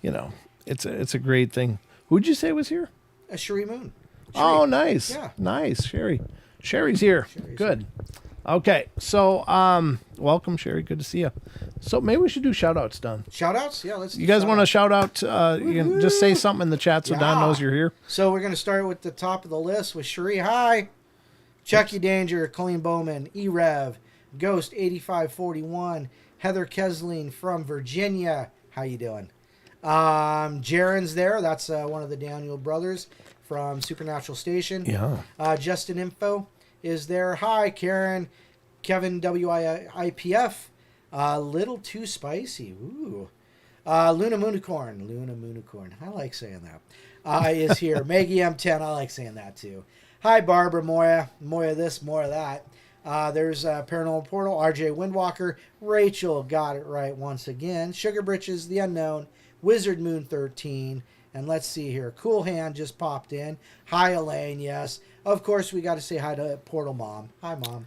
you know, it's a great thing. Who'd you say was here? Sherry Moon. Sherry. Oh, nice. Yeah. Nice, Sherry. Sherry's here. Sherry's Good. Here. Okay, so welcome, Sherry. Good to see you. So maybe we should do shout-outs, Don. Shout-outs? Yeah, let's do You guys want to shout out? You can just say something in the chat so Don knows you're here. So we're going to start with the top of the list with Sherry. Hi. Chucky Danger, Colleen Bowman, E-Rev, Ghost 8541, Heather Kesling from Virginia. How you doing? Jaren's there. That's one of the Daniel brothers from Supernatural Station. Yeah. Justin Info is there. Hi, Karen. Kevin WIPF. Little too spicy. Ooh. Luna Moonicorn. I like saying that. Is here. Maggie M10. I like saying that too. Hi, Barbara Moya. Moya this, Moya that. There's Paranormal Portal. RJ Windwalker. Rachel got it right once again. Sugar Britches, The Unknown. Wizard Moon 13. And let's see here. Cool Hand just popped in. Hi, Elaine. Yes. Of course, we got to say hi to Portal Mom. Hi, Mom.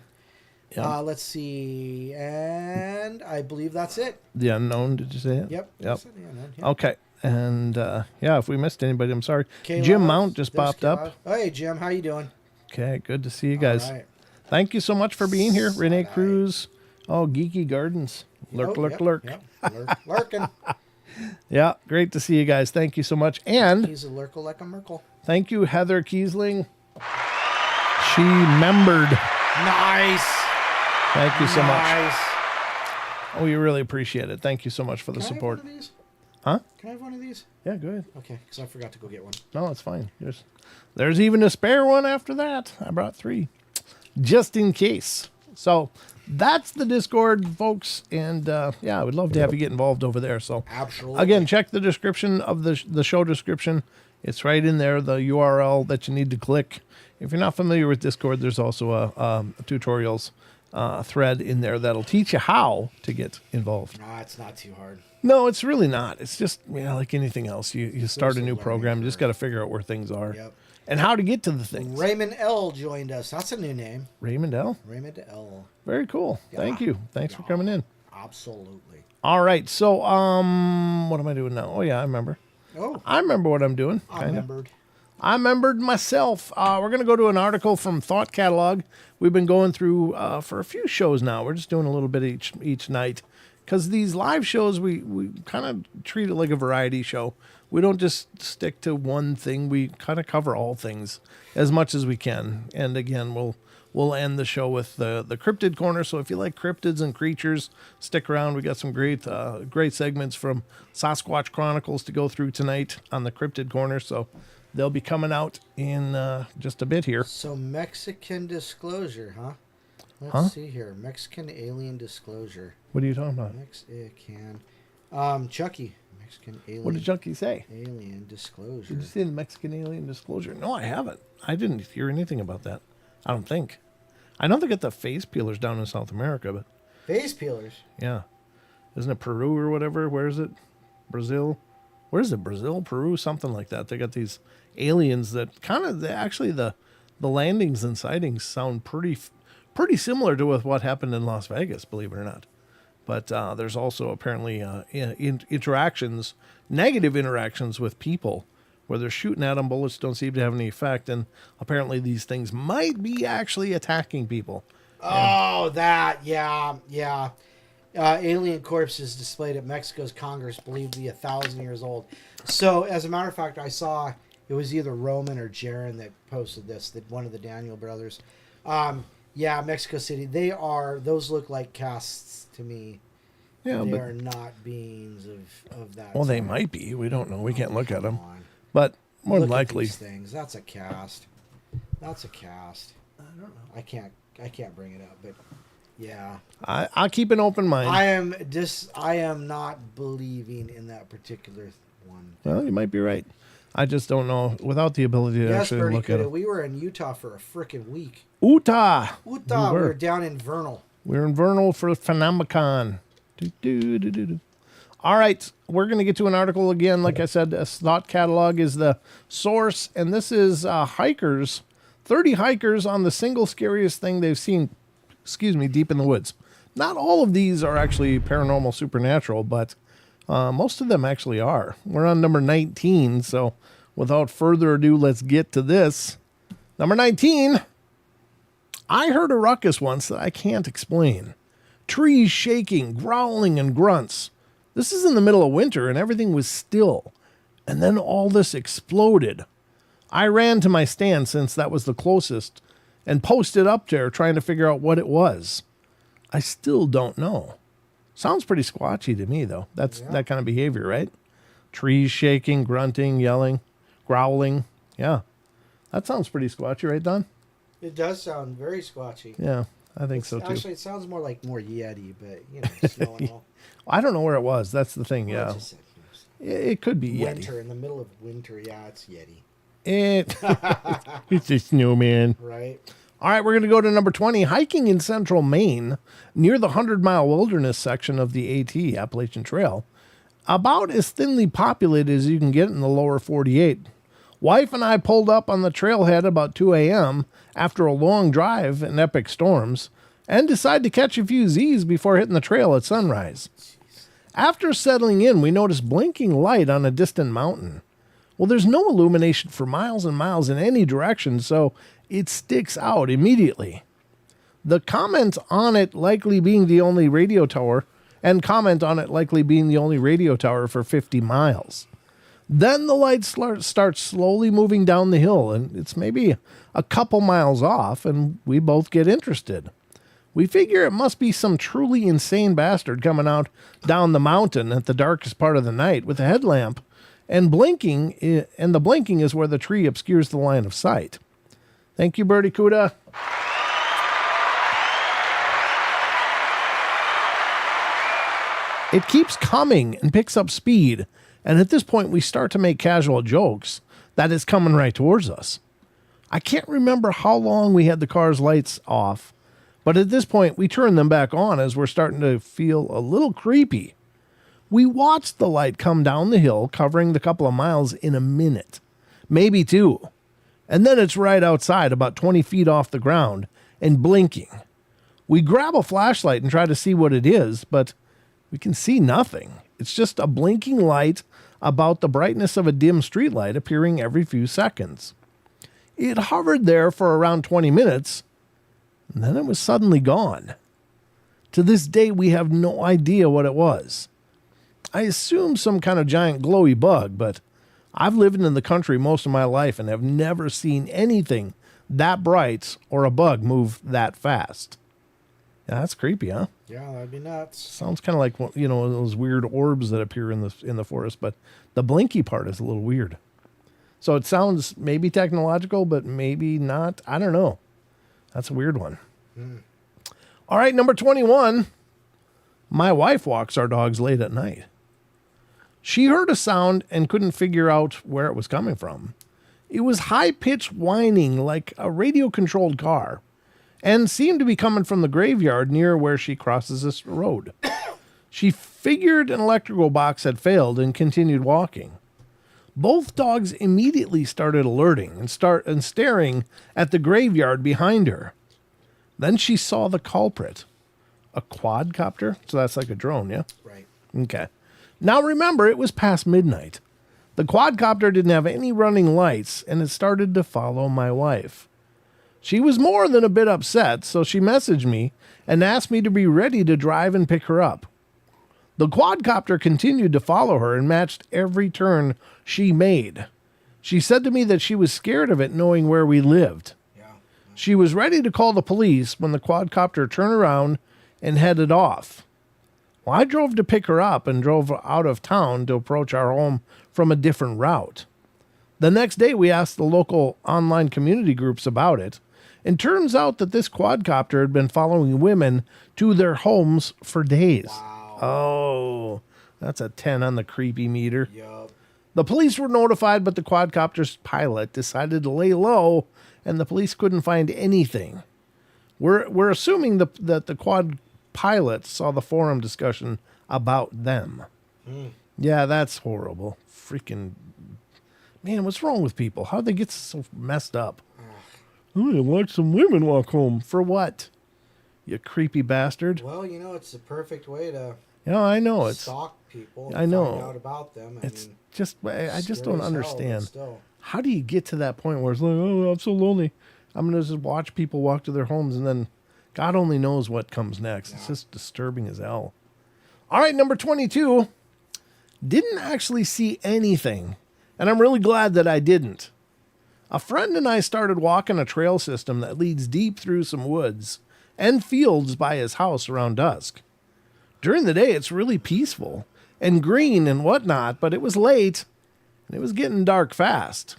Yeah. Let's see. And I believe that's it. The Unknown, did you say it? Yep. Yep. The Unknown, yep. Okay. And, yeah, if we missed anybody, I'm sorry. Kayla, Jim Mount just popped up. Hey, Jim. How you doing? Okay, good to see you guys. All right. Thank you so much for being here. Renee Cruz. Oh, Geeky Gardens. Lurk. Yep. Lurking. Yeah, great to see you guys. Thank you so much. And he's a lurker like a Merkle. Thank you, Heather Kiesling. She membered. Nice. Thank you so much. Oh, we really appreciate it. Thank you so much for the support. Can I have one of these? Huh? Can I have one of these? Yeah, go ahead. Okay, because I forgot to go get one. No, it's fine. There's even a spare one after that. I brought 3, just in case. So that's the Discord, folks. And yeah, I would love to have you get involved over there. So absolutely. Again, check the description of the show description. It's right in there, the URL that you need to click. If you're not familiar with Discord, there's also a tutorials thread in there that'll teach you how to get involved. Nah, it's not too hard. No, it's really not. It's just like anything else. You start a new program, you just got to figure out where things are. Yep. And how to get to the things. Raymond L. joined us. That's a new name. Raymond L? Raymond L. Very cool. Yeah. Thank you. Thanks for coming in. Absolutely. All right. So, what am I doing now? Oh, yeah, I remember. Oh. I remember what I'm doing. I remembered. I remembered myself. We're going to go to an article from Thought Catalog. We've been going through for a few shows now. We're just doing a little bit each night. Because these live shows, we kind of treat it like a variety show. We don't just stick to one thing. We kind of cover all things as much as we can. And again, we'll end the show with the Cryptid Corner. So if you like cryptids and creatures, stick around. We got some great segments from Sasquatch Chronicles to go through tonight on the Cryptid Corner. So they'll be coming out in just a bit here. So Mexican disclosure, huh? Let's see here. Mexican alien disclosure. What are you talking about? Mexican. Chucky. Mexican alien. What did Chucky say? Alien disclosure. Did you say the Mexican alien disclosure? No, I haven't. I didn't hear anything about that. I don't think. I know they got the face peelers down in South America, but. Face peelers? Yeah. Isn't it Peru or whatever? Where is it? Brazil? Where is it? Brazil? Peru? Something like that. They got these aliens that kind of, actually the landings and sightings sound pretty similar to what happened in Las Vegas, believe it or not. But there's also apparently interactions, negative interactions with people where they're shooting at them. Bullets don't seem to have any effect. And apparently these things might be actually attacking people. Oh, yeah. Alien corpses displayed at Mexico's Congress believed to be 1,000 years old. So, as a matter of fact, I saw it was either Roman or Jaron that posted this, that one of the Daniel brothers. Yeah, Mexico City. Those look like casts to me. Yeah, they are not beings of that. Well, they might be. We don't know. We can't look at them. But more than likely. These things. That's a cast. I don't know. I can't bring it up, but yeah. I'll keep an open mind. I am not believing in that particular one. Well, you might be right. I just don't know without the ability to actually look at it. We were in Utah for a freaking week. Utah. We were down in Vernal. We were in Vernal for Phenomicon. All right, we're going to get to an article again. Like I said, a Thought Catalog is the source, and this is hikers, 30 hikers on the single scariest thing they've seen, deep in the woods. Not all of these are actually paranormal supernatural, but most of them actually are. We're on number 19, so without further ado, let's get to this. Number 19, I heard a ruckus once that I can't explain. Trees shaking, growling, and grunts. This is in the middle of winter, and everything was still. And then all this exploded. I ran to my stand, since that was the closest, and posted up there trying to figure out what it was. I still don't know. Sounds pretty squatchy to me, though. That's that kind of behavior, right? Trees shaking, grunting, yelling, growling. Yeah. That sounds pretty squatchy, right, Don? It does sound very squatchy. Yeah, I think so, too. Actually, it sounds more Yeti, but, snow and all. I don't know where it was. That's the thing, yeah. It could be winter, in the middle of winter, yeah, it's Yeti. It's a snowman. Right. All right, we're going to go to number 20. Hiking in central Maine, near the 100-mile wilderness section of the AT, Appalachian Trail. About as thinly populated as you can get in the lower 48. Wife and I pulled up on the trailhead about 2 a.m. after a long drive and epic storms, and decided to catch a few Z's before hitting the trail at sunrise. After settling in, we noticed blinking light on a distant mountain. Well, there's no illumination for miles and miles in any direction, so it sticks out immediately. The comment on it likely being the only radio tower for 50 miles. Then the light starts slowly moving down the hill, and it's maybe a couple miles off, and we both get interested. We figure it must be some truly insane bastard coming out down the mountain at the darkest part of the night with a headlamp, and the blinking is where the tree obscures the line of sight. Thank you, Birdie Cuda. It keeps coming and picks up speed, and at this point we start to make casual jokes that it's coming right towards us. I can't remember how long we had the car's lights off, but at this point we turn them back on as we're starting to feel a little creepy. We watched the light come down the hill, covering the couple of miles in a minute, maybe two. And then it's right outside, about 20 feet off the ground, and blinking. We grab a flashlight and try to see what it is, but we can see nothing. It's just a blinking light about the brightness of a dim streetlight appearing every few seconds. It hovered there for around 20 minutes, and then it was suddenly gone. To this day, we have no idea what it was. I assume some kind of giant glowy bug, but I've lived in the country most of my life and have never seen anything that bright or a bug move that fast. Yeah, that's creepy, huh? Yeah, that'd be nuts. Sounds kind of like, those weird orbs that appear in the forest, but the blinky part is a little weird. So it sounds maybe technological, but maybe not. I don't know. That's a weird one. All right, number 21. My wife walks our dogs late at night. She heard a sound and couldn't figure out where it was coming from. It was high-pitched whining like a radio-controlled car, and seemed to be coming from the graveyard near where she crosses this road. She figured an electrical box had failed and continued walking. Both dogs immediately started alerting and staring at the graveyard behind her. Then she saw the culprit. A quadcopter? So that's like a drone, yeah? Right. Okay. Now remember, it was past midnight. The quadcopter didn't have any running lights, and it started to follow my wife. She was more than a bit upset, so she messaged me and asked me to be ready to drive and pick her up. The quadcopter continued to follow her and matched every turn she made. She said to me that she was scared of it knowing where we lived. Yeah. She was ready to call the police when the quadcopter turned around and headed off. Well, I drove to pick her up and drove out of town to approach our home from a different route. The next day, we asked the local online community groups about it, and turns out that this quadcopter had been following women to their homes for days. Wow. Oh, that's a 10 on the creepy meter. Yup. The police were notified, but the quadcopter's pilot decided to lay low, and the police couldn't find anything. We're assuming that the quad pilot saw the forum discussion about them. Yeah, that's horrible. Freaking man, what's wrong with people? How'd they get so messed up? Oh, I watched some women walk home. For what? You creepy bastard. Well, it's the perfect way to I know it's stalk people. I know. Find out about them. I just don't understand. Still. How do you get to that point where it's like, oh, I'm so lonely. I'm going to just watch people walk to their homes, and then God only knows what comes next. It's just disturbing as hell. All right, number 22. Didn't actually see anything, and I'm really glad that I didn't. A friend and I started walking a trail system that leads deep through some woods and fields by his house around dusk. During the day, it's really peaceful and green and whatnot, but it was late, and it was getting dark fast.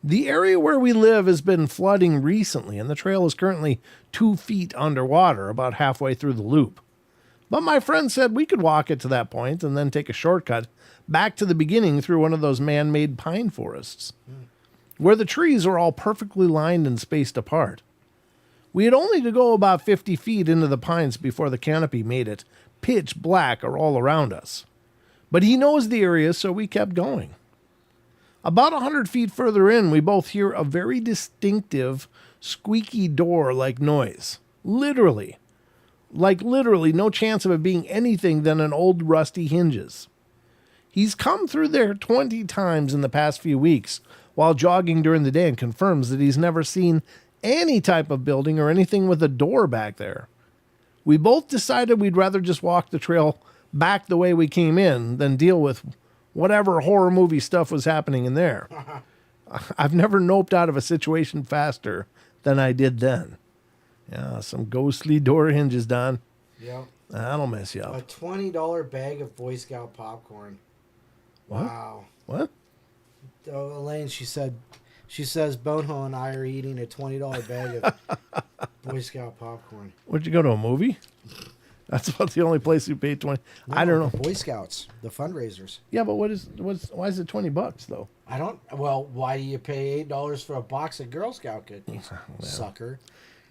The area where we live has been flooding recently, and the trail is currently 2 feet underwater, about halfway through the loop. But my friend said we could walk it to that point and then take a shortcut back to the beginning through one of those man-made pine forests, where the trees are all perfectly lined and spaced apart. We had only to go about 50 feet into the pines before the canopy made it pitch black all around us. But he knows the area, so we kept going. About 100 feet further in, we both hear a very distinctive, squeaky door-like noise. Literally, no chance of it being anything than an old rusty hinges. He's come through there 20 times in the past few weeks while jogging during the day and confirms that he's never seen any type of building or anything with a door back there. We both decided we'd rather just walk the trail back the way we came in than deal with whatever horror movie stuff was happening in there. I've never noped out of a situation faster than I did then. Yeah, some ghostly door hinges, Don. Yep. That'll mess you up. A $20 bag of Boy Scout popcorn. What? Wow. What? Oh, Elaine, she says Boneho and I are eating a $20 bag of Boy Scout popcorn. Would you go to a movie? That's about the only place you paid 20. No, I don't know. Boy Scouts, the fundraisers. Yeah, but why is it $20 though? Well, why do you pay $8 for a box of Girl Scout cookies, sucker?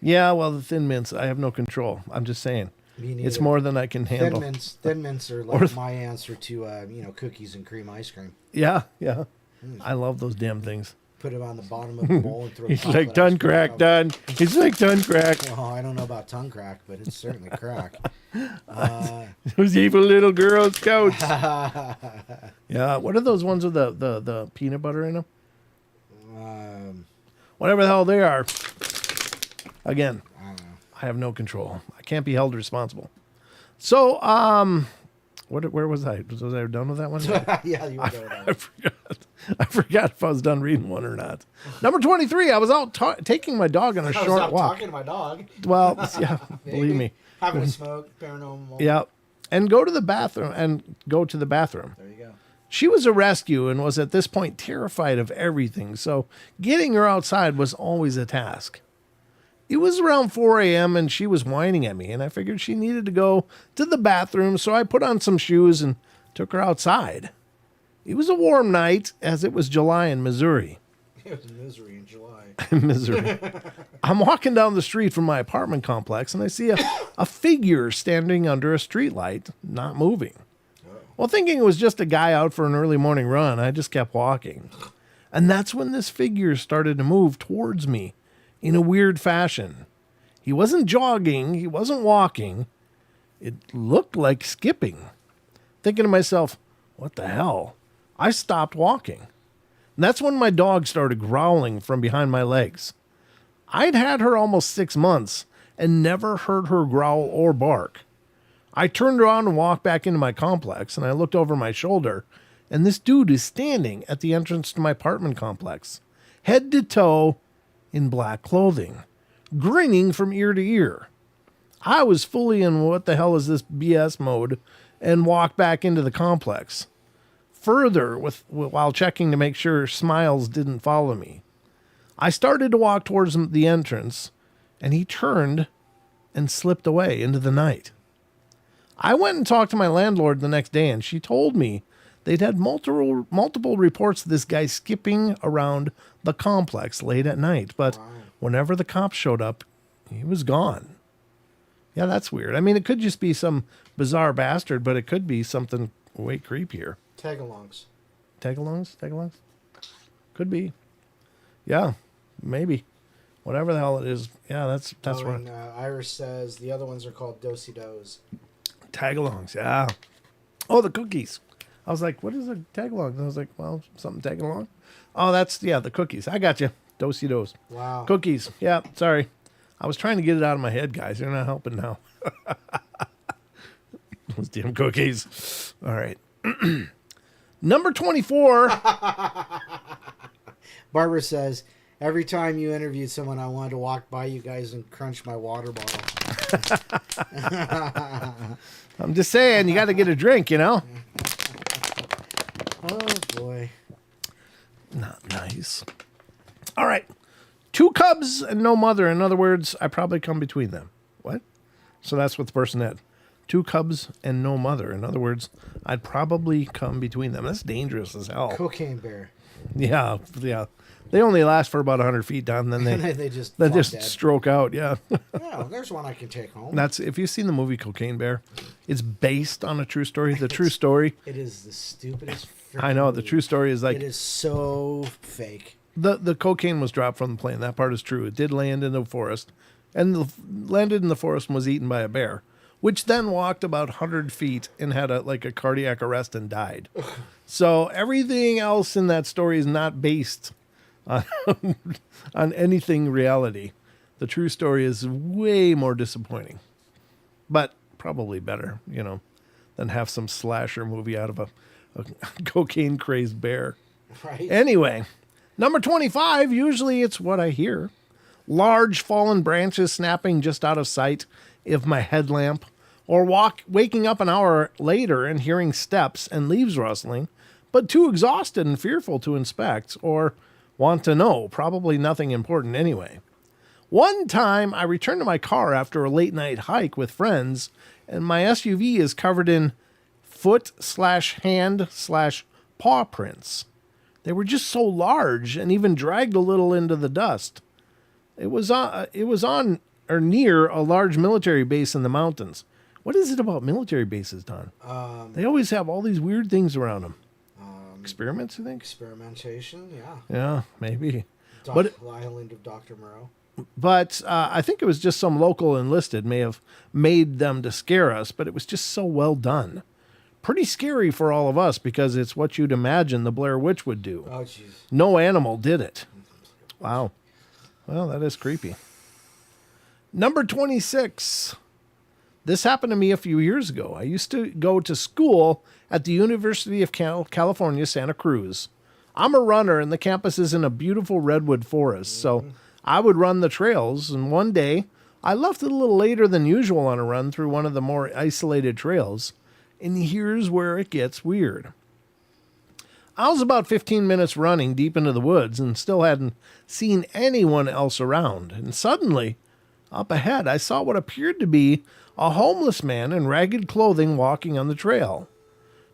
Yeah, well, the Thin Mints, I have no control. I'm just saying. It's more than I can handle. Thin Mints are like my answer to cookies and cream ice cream. Yeah. I love those damn things. Put them on the bottom of the bowl and throw. He's like tongue crack, Don. He's like tongue crack. Well, I don't know about tongue crack, but it's certainly crack. Those evil little Girl Scouts. Yeah, what are those ones with the peanut butter in them? Whatever the hell they are. Again, I don't know. I have no control. I can't be held responsible. So, where was I? Was I done with that one? Yeah, you were done. I forgot if I was done reading one or not. Number 23, I was out taking my dog on a short walk. Talking to my dog. Well, yeah, believe me. Having a smoke, paranormal. Yeah, and go to the bathroom. There you go. She was a rescue and was at this point terrified of everything, so getting her outside was always a task. It was around 4 a.m. and she was whining at me, and I figured she needed to go to the bathroom, so I put on some shoes and took her outside. It was a warm night, as it was July in Missouri. It was misery in July. Missouri. I'm walking down the street from my apartment complex, and I see a figure standing under a streetlight, not moving. Well, thinking it was just a guy out for an early morning run, I just kept walking. And that's when this figure started to move towards me in a weird fashion. He wasn't jogging, he wasn't walking. It looked like skipping. Thinking to myself, what the hell? I stopped walking. And that's when my dog started growling from behind my legs. I'd had her almost 6 months and never heard her growl or bark. I turned around and walked back into my complex, and I looked over my shoulder, and this dude is standing at the entrance to my apartment complex, head to toe in black clothing, grinning from ear to ear. I was fully in what the hell is this BS mode and walked back into the complex. Further, while checking to make sure Smiles didn't follow me. I started to walk towards the entrance, and he turned and slipped away into the night. I went and talked to my landlord the next day, and she told me they'd had multiple reports of this guy skipping around the complex late at night. But whenever the cops showed up, he was gone. Yeah, that's weird. I mean, it could just be some bizarre bastard, but it could be something way creepier. Tagalongs. Tagalongs? Could be. Yeah, maybe. Whatever the hell it is. Yeah, that's right. And, Iris says the other ones are called do-si-dos. Tagalongs, yeah. Oh, the cookies. I was like, what is a tagalong? And I was like, well, something tagging along. Oh, that's, the cookies. I got you. Do-si-dos. Wow. Cookies. Yeah, sorry. I was trying to get it out of my head, guys. They're not helping now. Those damn cookies. All right. Number 24. Barbara says, every time you interviewed someone, I wanted to walk by you guys and crunch my water bottle. I'm just saying, you got to get a drink, you know? Oh, boy. Not nice. All right. 2 cubs and no mother. In other words, I probably come between them. What? So that's what the person had. 2 cubs and no mother. In other words, I'd probably come between them. That's dangerous as hell. Cocaine bear. Yeah. They only last for about 100 feet down, then they just dead. Stroke out. Yeah. Yeah, there's one I can take home. That's if you've seen the movie Cocaine Bear. It's based on a true story. The true story. It is the stupidest. I know. The true story is like it is so fake. The cocaine was dropped from the plane. That part is true. It did land in the forest, and landed in the forest and was eaten by a bear, which then walked about 100 feet and had a cardiac arrest and died. So everything else in that story is not based on anything reality. The true story is way more disappointing, but probably better, than have some slasher movie out of a cocaine crazed bear. Right. Anyway, number 25, usually it's what I hear. Large fallen branches snapping just out of sight of my headlamp, or waking up an hour later and hearing steps and leaves rustling, but too exhausted and fearful to inspect or want to know. Probably nothing important anyway. One time I returned to my car after a late night hike with friends, and my SUV is covered in foot/hand/paw prints. They were just so large and even dragged a little into the dust. It was on or near a large military base in the mountains. What is it about military bases, Don? They always have all these weird things around them. Experiments, you think? Experimentation, yeah. Yeah, maybe. The island of Dr. Moreau. But I think it was just some local enlisted may have made them to scare us, but it was just so well done. Pretty scary for all of us because it's what you'd imagine the Blair Witch would do. Oh, jeez. No animal did it. Wow. Well, that is creepy. Number 26. This happened to me a few years ago. I used to go to school at the University of California, Santa Cruz. I'm a runner, and the campus is in a beautiful redwood forest, so I would run the trails, and one day I left it a little later than usual on a run through one of the more isolated trails, and here's where it gets weird. I was about 15 minutes running deep into the woods and still hadn't seen anyone else around, and suddenly, up ahead, I saw what appeared to be a homeless man in ragged clothing walking on the trail.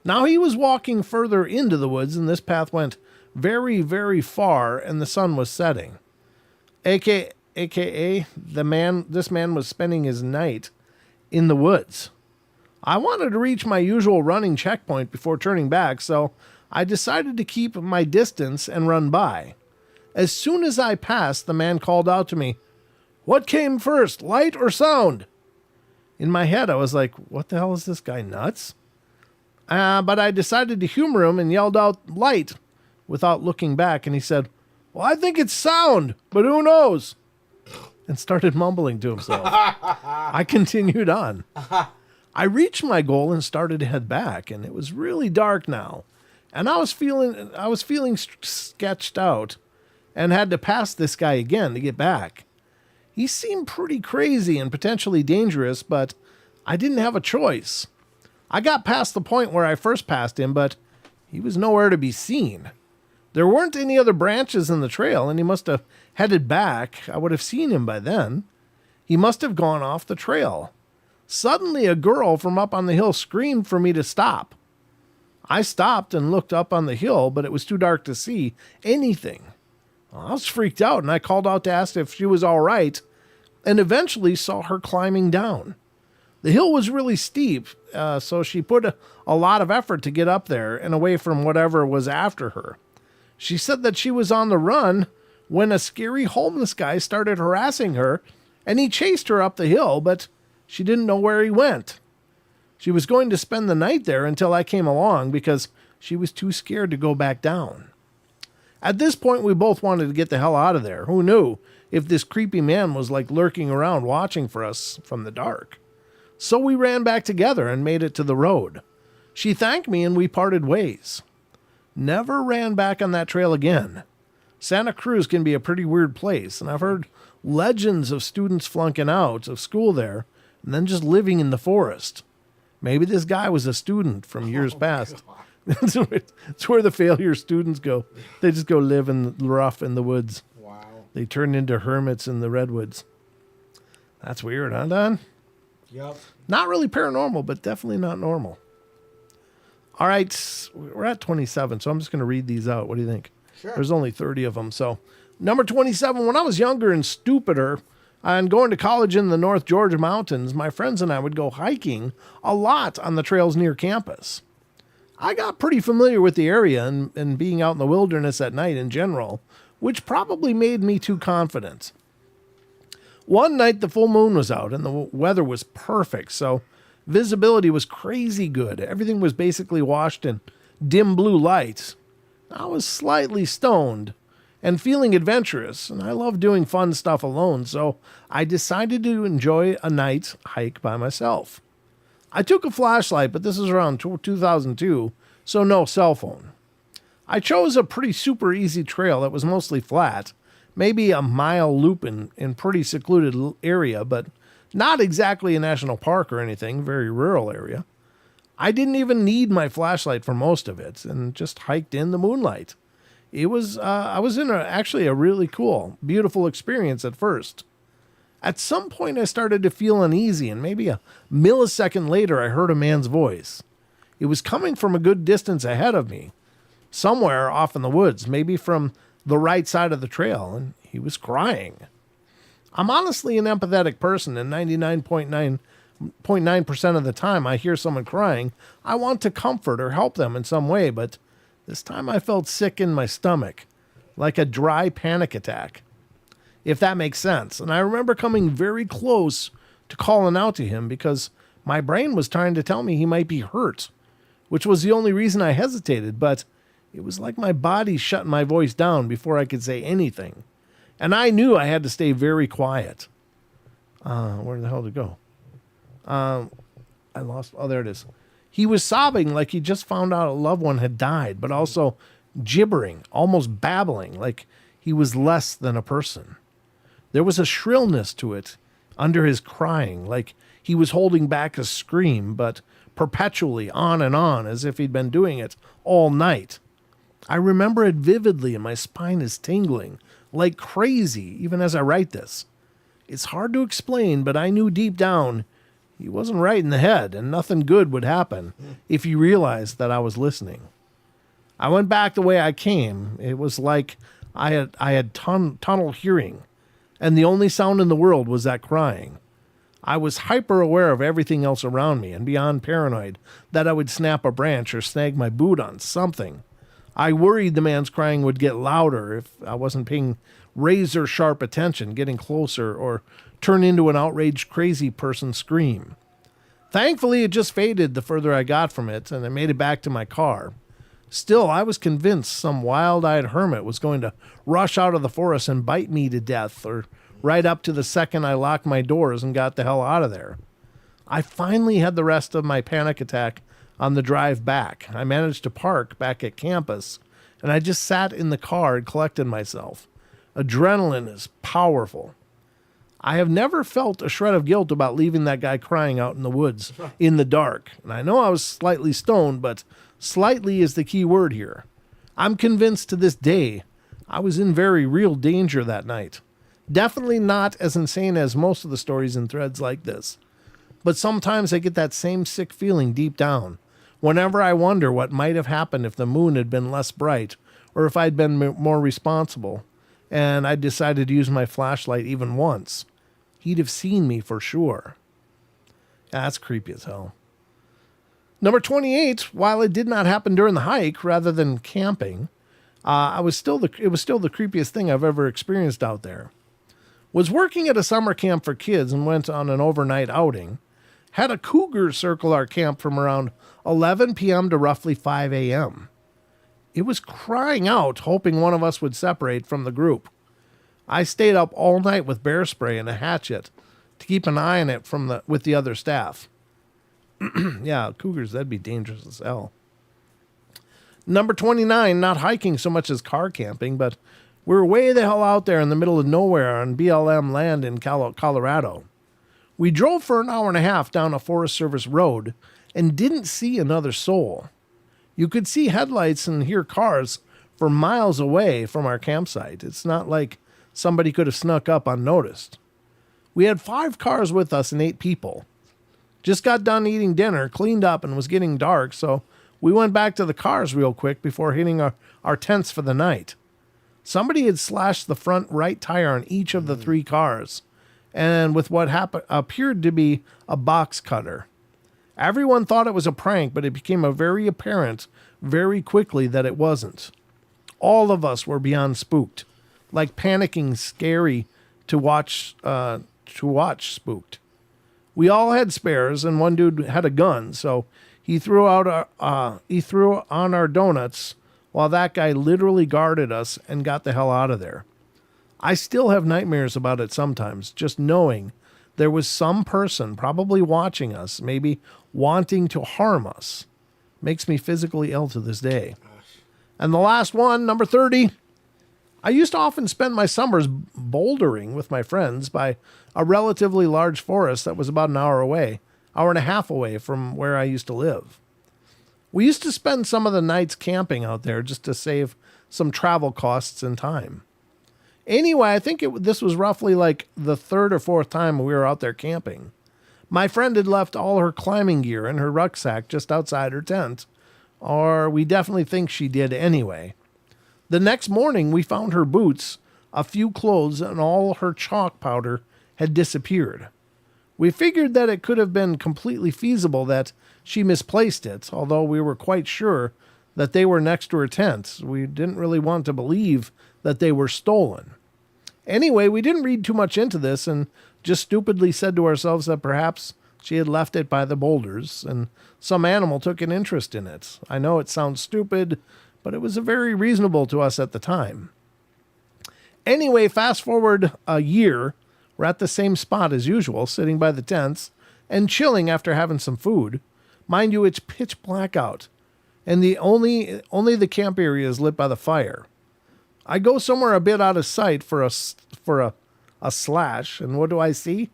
Now he was walking further into the woods, and this path went very, very far, and the sun was setting. AKA, this man was spending his night in the woods. I wanted to reach my usual running checkpoint before turning back, so I decided to keep my distance and run by. As soon as I passed, the man called out to me, "What came first, light or sound?" In my head, I was like, what the hell is this guy, nuts? But I decided to humor him and yelled out, "Light," without looking back, and he said, "Well, I think it's sound, but who knows?" And started mumbling to himself. I continued on. I reached my goal and started to head back, and it was really dark now, and I was feeling sketched out, and had to pass this guy again to get back. He seemed pretty crazy and potentially dangerous, but I didn't have a choice. I got past the point where I first passed him, but he was nowhere to be seen. There weren't any other branches in the trail, and he must have headed back. I would have seen him by then. He must have gone off the trail. Suddenly, a girl from up on the hill screamed for me to stop. I stopped and looked up on the hill, but it was too dark to see anything. I was freaked out, and I called out to ask if she was all right, and eventually saw her climbing down. The hill was really steep, so she put a lot of effort to get up there and away from whatever was after her. She said that she was on the run when a scary homeless guy started harassing her, and he chased her up the hill, but she didn't know where he went. She was going to spend the night there until I came along because she was too scared to go back down. At this point, we both wanted to get the hell out of there. Who knew if this creepy man was like lurking around watching for us from the dark? So we ran back together and made it to the road. She thanked me and we parted ways. Never ran back on that trail again. Santa Cruz can be a pretty weird place, and I've heard legends of students flunking out of school there and then just living in the forest. Maybe this guy was a student from years past. It's where the failure students go. They just go live in the rough in the woods. Wow. They turn into hermits in the redwoods. That's weird, huh, Don? Yep. Not really paranormal, but definitely not normal. All right, we're at 27, so I'm just going to read these out. What do you think? Sure. There's only 30 of them. So, number 27, when I was younger and stupider and going to college in the North Georgia mountains, my friends and I would go hiking a lot on the trails near campus. I got pretty familiar with the area and being out in the wilderness at night in general, which probably made me too confident. One night the full moon was out and the weather was perfect, so visibility was crazy good. Everything was basically washed in dim blue light. I was slightly stoned and feeling adventurous, and I love doing fun stuff alone, so I decided to enjoy a night hike by myself. I took a flashlight, but this is around 2002, so no cell phone. I chose a pretty super easy trail that was mostly flat, maybe a mile loop in pretty secluded area, but not exactly a national park or anything, very rural area. I didn't even need my flashlight for most of it, and just hiked in the moonlight. I was in actually a really cool, beautiful experience at first. At some point, I started to feel uneasy, and maybe a millisecond later, I heard a man's voice. It was coming from a good distance ahead of me, somewhere off in the woods, maybe from the right side of the trail, and he was crying. I'm honestly an empathetic person, and 99.9% of the time I hear someone crying, I want to comfort or help them in some way, but this time I felt sick in my stomach, like a dry panic attack, if that makes sense. And I remember coming very close to calling out to him because my brain was trying to tell me he might be hurt, which was the only reason I hesitated, but it was like my body shut my voice down before I could say anything. And I knew I had to stay very quiet. Where the hell did it go? I lost. Oh, there it is. He was sobbing like he just found out a loved one had died, but also gibbering, almost babbling, like he was less than a person. There was a shrillness to it under his crying, like he was holding back a scream, but perpetually on and on, as if he'd been doing it all night. I remember it vividly, and my spine is tingling like crazy, even as I write this. It's hard to explain, but I knew deep down he wasn't right in the head, and nothing good would happen if he realized that I was listening. I went back the way I came. It was like I had tunnel hearing, and the only sound in the world was that crying. I was hyper aware of everything else around me, and beyond paranoid that I would snap a branch or snag my boot on something. I worried the man's crying would get louder if I wasn't paying razor-sharp attention, getting closer, or turn into an outraged crazy person scream. Thankfully, it just faded the further I got from it, and I made it back to my car. Still, I was convinced some wild-eyed hermit was going to rush out of the forest and bite me to death, or right up to the second I locked my doors and got the hell out of there. I finally had the rest of my panic attack on the drive back. I managed to park back at campus, and I just sat in the car and collected myself. Adrenaline is powerful. I have never felt a shred of guilt about leaving that guy crying out in the woods in the dark. And I know I was slightly stoned, but slightly is the key word here. I'm convinced to this day I was in very real danger that night. Definitely not as insane as most of the stories in threads like this. But sometimes I get that same sick feeling deep down, whenever I wonder what might have happened if the moon had been less bright, or if I'd been more responsible, and I decided to use my flashlight even once. He'd have seen me for sure. That's creepy as hell. Number 28, while it did not happen during the hike rather than camping, it was still the creepiest thing I've ever experienced out there. Was working at a summer camp for kids and went on an overnight outing. Had a cougar circle our camp from around 11 p.m. to roughly 5 a.m. It was crying out, hoping one of us would separate from the group. I stayed up all night with bear spray and a hatchet to keep an eye on it with the other staff. Yeah, cougars, that'd be dangerous as hell. Number 29, not hiking so much as car camping, but we were way the hell out there in the middle of nowhere on BLM land in Colorado. We drove for an hour and a half down a Forest Service road and didn't see another soul. You could see headlights and hear cars for miles away from our campsite. It's not like somebody could have snuck up unnoticed. We had 5 cars with us and 8 people. Just got done eating dinner, cleaned up, and was getting dark, so we went back to the cars real quick before hitting our tents for the night. Somebody had slashed the front right tire on each of the 3 cars, and with what appeared to be a box cutter. Everyone thought it was a prank, but it became very apparent very quickly that it wasn't. All of us were beyond spooked, like panicking, scary to watch spooked. We all had spares, and one dude had a gun, so he threw on our donuts while that guy literally guarded us and got the hell out of there. I still have nightmares about it sometimes, just knowing there was some person probably watching us, maybe wanting to harm us. Makes me physically ill to this day. And the last one, number 30. I used to often spend my summers bouldering with my friends by a relatively large forest that was about an hour and a half away from where I used to live. We used to spend some of the nights camping out there just to save some travel costs and time. Anyway, I think this was roughly like the 3rd or 4th time we were out there camping. My friend had left all her climbing gear in her rucksack just outside her tent, or we definitely think she did anyway. The next morning, we found her boots, a few clothes, and all her chalk powder had disappeared. We figured that it could have been completely feasible that she misplaced it, although we were quite sure that they were next to her tent. We didn't really want to believe that they were stolen. Anyway, we didn't read too much into this and just stupidly said to ourselves that perhaps she had left it by the boulders and some animal took an interest in it. I know it sounds stupid, but it was very reasonable to us at the time. Anyway, fast forward a year, we're at the same spot as usual, sitting by the tents and chilling after having some food. Mind you, it's pitch black out, and only the camp area is lit by the fire. I go somewhere a bit out of sight for a slash, and what do I see?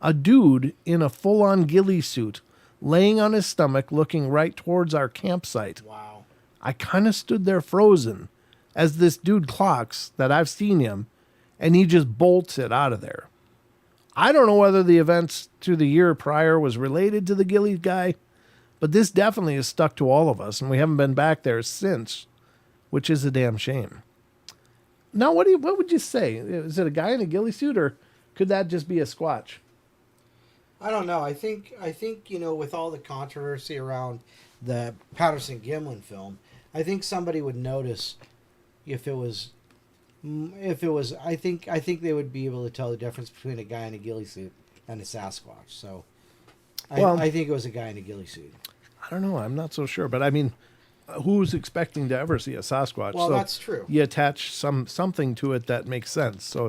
A dude in a full-on ghillie suit, laying on his stomach, looking right towards our campsite. Wow. I kind of stood there frozen as this dude clocks that I've seen him, and he just bolts it out of there. I don't know whether the events to the year prior was related to the ghillie guy, but this definitely has stuck to all of us, and we haven't been back there since, which is a damn shame. Now, what would you say? Is it a guy in a ghillie suit, or could that just be a squatch? I don't know. I think with all the controversy around the Patterson-Gimlin film, I think somebody would notice if it was. I think they would be able to tell the difference between a guy in a ghillie suit and a Sasquatch. So, I think it was a guy in a ghillie suit. I don't know. I'm not so sure, but I mean, who's expecting to ever see a Sasquatch? Well, so that's true. You attach something to it that makes sense. So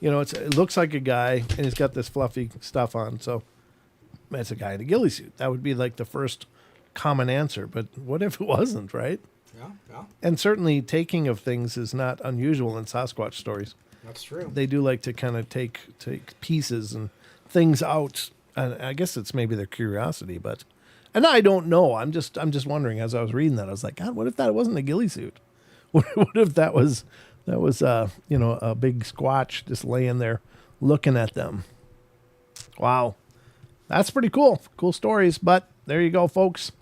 it looks like a guy, and he's got this fluffy stuff on. So it's a guy in a ghillie suit. That would be like the first common answer. But what if it wasn't, right? Yeah. And certainly taking of things is not unusual in Sasquatch stories. That's true. They do like to kind of take pieces and things out. And I guess it's maybe their curiosity, but and I don't know. I'm just wondering as I was reading that. I was like, God, what if that wasn't a ghillie suit? What if that was a big squatch just laying there looking at them? Wow. That's pretty cool. Cool stories. But there you go, folks.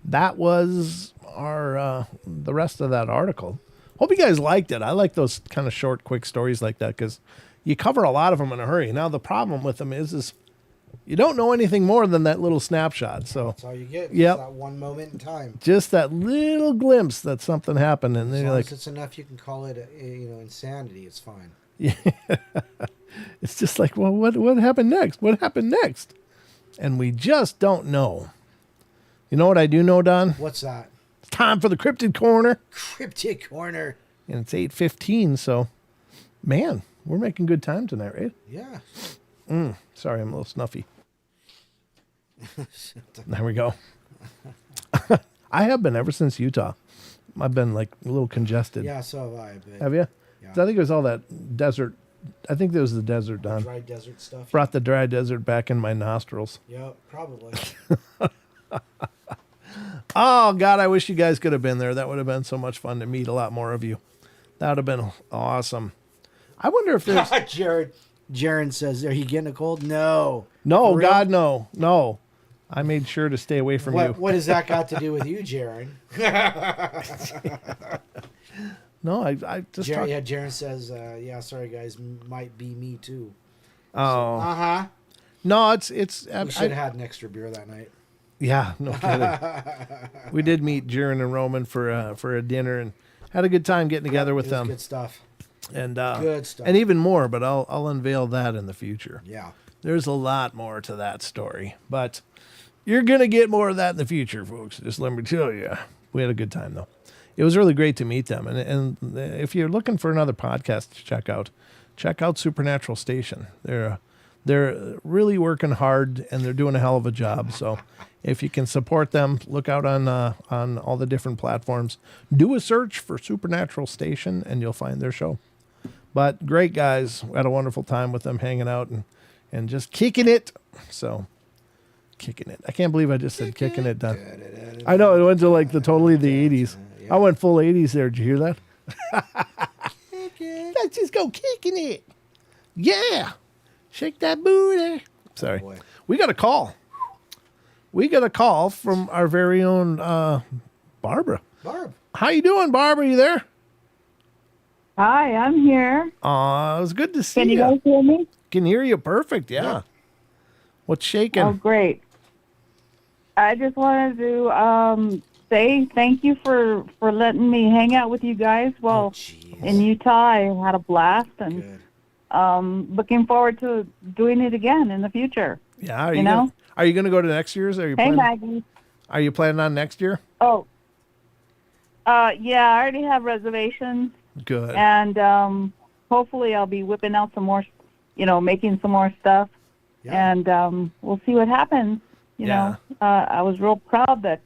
That was our the rest of that article. Hope you guys liked it. I like those kind of short, quick stories like that because you cover a lot of them in a hurry. Now, the problem with them is you don't know anything more than that little snapshot. So that's all you get. Yep. That one moment in time. Just that little glimpse that something happened. And then as you're long like, as it's enough you can call it insanity, it's fine. Yeah. It's just like, well, what happened next? What happened next? And we just don't know. You know what I do know, Don? What's that? It's time for the Cryptid Corner. Cryptid Corner. And it's 8:15, so, man, we're making good time tonight, right? Yeah. Sorry, I'm a little snuffy. There we go. I have been ever since Utah. I've been like a little congested. Yeah, so have I. But Have you? yeah. I think it was all that desert. I think there was the desert, Don. Dry desert stuff. Brought the dry desert back in my nostrils. Yep, probably. Oh, God, I wish you guys could have been there. That would have been so much fun to meet a lot more of you. That would have been awesome. I wonder if there's... Jaron says, are you getting a cold? No. No, God, no. No. I made sure to stay away from you. What has that got to do with you, Jaron? No, I just... Jaron says, yeah, sorry, guys, might be me, too. Oh. So, uh-huh. No, it's... We should have had an extra beer that night. Yeah, no kidding. We did meet Jaron and Roman for a dinner and had a good time getting together with them. Good stuff. And good stuff. And even more, but I'll unveil that in the future. Yeah. There's a lot more to that story, but you're gonna get more of that in the future, folks. Just let me tell you. We had a good time though. It was really great to meet them. And if you're looking for another podcast to check out Supernatural Station. They're really working hard and they're doing a hell of a job. So if you can support them, look out on all the different platforms. Do a search for Supernatural Station and you'll find their show. But great guys. We had a wonderful time with them hanging out and just kicking it. So kicking it. I can't believe I just said kicking it, Don. I know, it went to like the 80s. I went full 80s there. Did you hear that? Let's just go kicking it. Yeah. Shake that booty. Sorry. Oh, we got a call. We got a call from our very own Barbara. Barb. How you doing, Barbara? You there? Hi, I'm here. It was good to see Can you you. guys hear me? Can hear you perfect, yeah. Yeah. What's shaking? Oh, great. I just wanted to say thank you for letting me hang out with you guys. Well, in Utah, I had a blast, and Good. looking forward to doing it again in the future. Yeah, you know? Are you gonna go to next year's? Are you Hey, planning, Maggie. Are you planning on next year? Oh, yeah, I already have reservations, Good. and hopefully I'll be whipping out some more, making some more stuff, Yeah. and we'll see what happens. You know, I was real proud that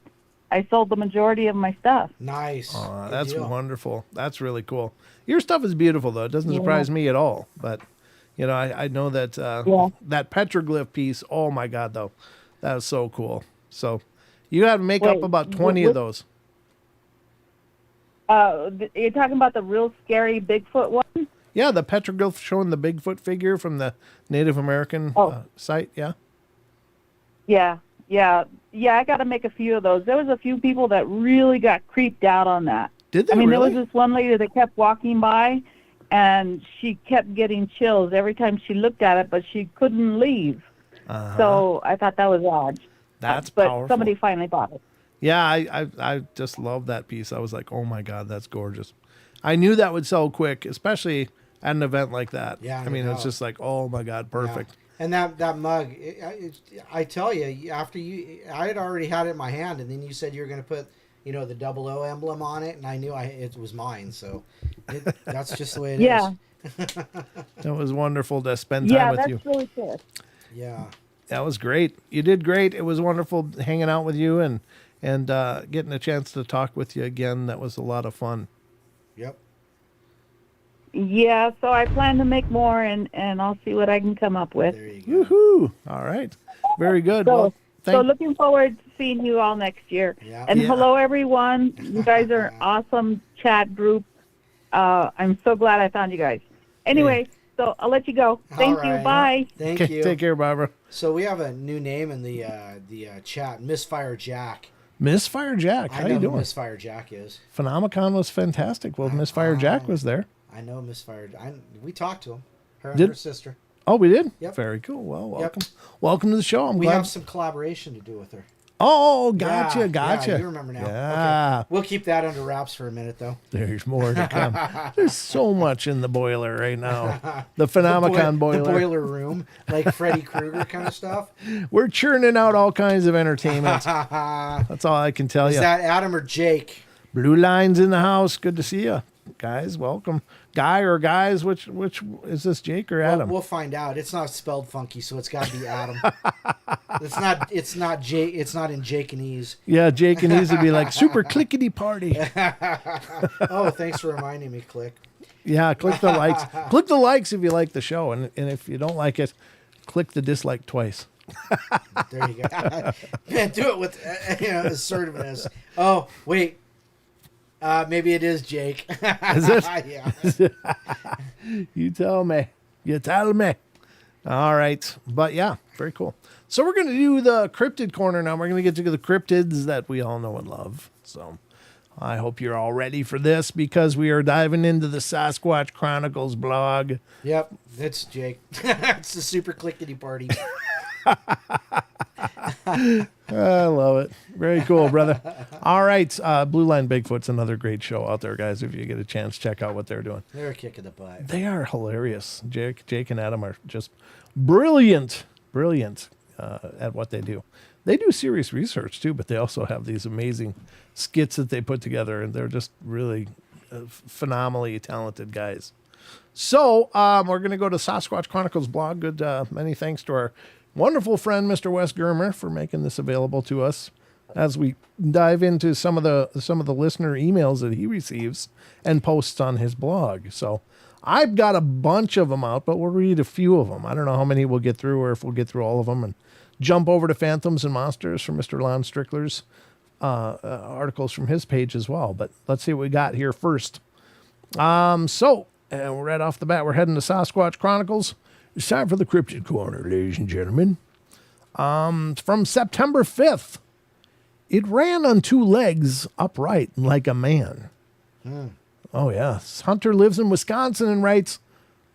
I sold the majority of my stuff. Nice. Good That's deal. wonderful. That's really cool. Your stuff is beautiful, though. It doesn't surprise me at all. But, I know that that petroglyph piece, oh, my God, though. That was so cool. So you got to make up about 20 of those. You're talking about the real scary Bigfoot one? Yeah, the petroglyph showing the Bigfoot figure from the Native American site, yeah? Yeah, I got to make a few of those. There was a few people that really got creeped out on that. Did they really? really? There was this one lady that kept walking by, and she kept getting chills every time she looked at it, but she couldn't leave. So I thought that was odd. That's but powerful. somebody finally bought it. Yeah, I just love that piece. I was like, oh, my God, that's gorgeous. I knew that would sell quick, especially at an event like that. Yeah, I mean, it's just like, oh, my God, perfect. Yeah. And that mug, I tell you, after I had already had it in my hand, and then you said you were going to put, the 00 emblem on it, and I knew it was mine. So that's just the way it is. It was wonderful to spend time with you. Yeah, that's really good. Yeah. That was great. You did great. It was wonderful hanging out with you and getting a chance to talk with you again. That was a lot of fun. Yep. Yeah, so I plan to make more, and I'll see what I can come up with. There you go. Woohoo! All right, very good. So looking forward to seeing you all next year. Yeah. And hello, everyone. You guys are an awesome chat group. I'm so glad I found you guys. Anyway, so I'll let you go. Thank you. Bye. Thank you. Take care, Barbara. So we have a new name in the chat, Misfire Jack. Misfire Jack, how you doing? Who Misfire Jack is. Phenomicon was fantastic. Well, Misfire Jack was there. I know Misfire. We talked to him. Her and her sister. Oh, we did? Yep. Very cool. Well, welcome. Welcome to the show. We have some collaboration to do with her. Oh, gotcha. Yeah, you remember now. Yeah. Okay. We'll keep that under wraps for a minute, though. There's more to come. There's so much in the boiler right now. The Phenomicon boiler. The boiler room, like Freddy Krueger kind of stuff. We're churning out all kinds of entertainment. That's all I can tell you. Is that Adam or Jake? Blue Line's in the house. Good to see you. Guys, welcome. Guy or guys, which is this, Jake or Adam? We'll find out. It's not spelled funky, so it's got to be Adam. It's not Jake. It's not in Jakeanese. Yeah, Jakeanese would be like super clickety party. Oh, thanks for reminding me. Click. Yeah, click the likes. Click the likes if you like the show, and if you don't like it, click the dislike twice. There you go. Man, do it with assertiveness. Oh, wait. Maybe it is Jake. Is it? Yeah. You tell me. You tell me. All right. But yeah, very cool. So we're going to do the cryptid corner now. We're going to get to the cryptids that we all know and love. So I hope you're all ready for this because we are diving into the Sasquatch Chronicles blog. Yep. It's Jake. It's the super clickety party. I love it. Very cool, brother. All right. Blue Line Bigfoot's another great show out there, guys. If you get a chance, check out what they're doing. They're a kick in the butt. They are hilarious. Jake and Adam are just brilliant at what they do. They do serious research, too, but they also have these amazing skits that they put together, and they're just really phenomenally talented guys. So we're going to go to Sasquatch Chronicles blog. Good. Many thanks to our wonderful friend, Mr. Wes Germer, for making this available to us as we dive into some of the listener emails that he receives and posts on his blog. So I've got a bunch of them out, but we'll read a few of them. I don't know how many we'll get through or if we'll get through all of them, and jump over to Phantoms and Monsters from Mr. Lon Strickler's articles from his page as well. But let's see what we got here first. So right off the bat, we're heading to Sasquatch Chronicles. It's time for the Cryptid Corner, ladies and gentlemen. From September 5th, it ran on two legs upright like a man. Oh, yeah. Hunter lives in Wisconsin and writes,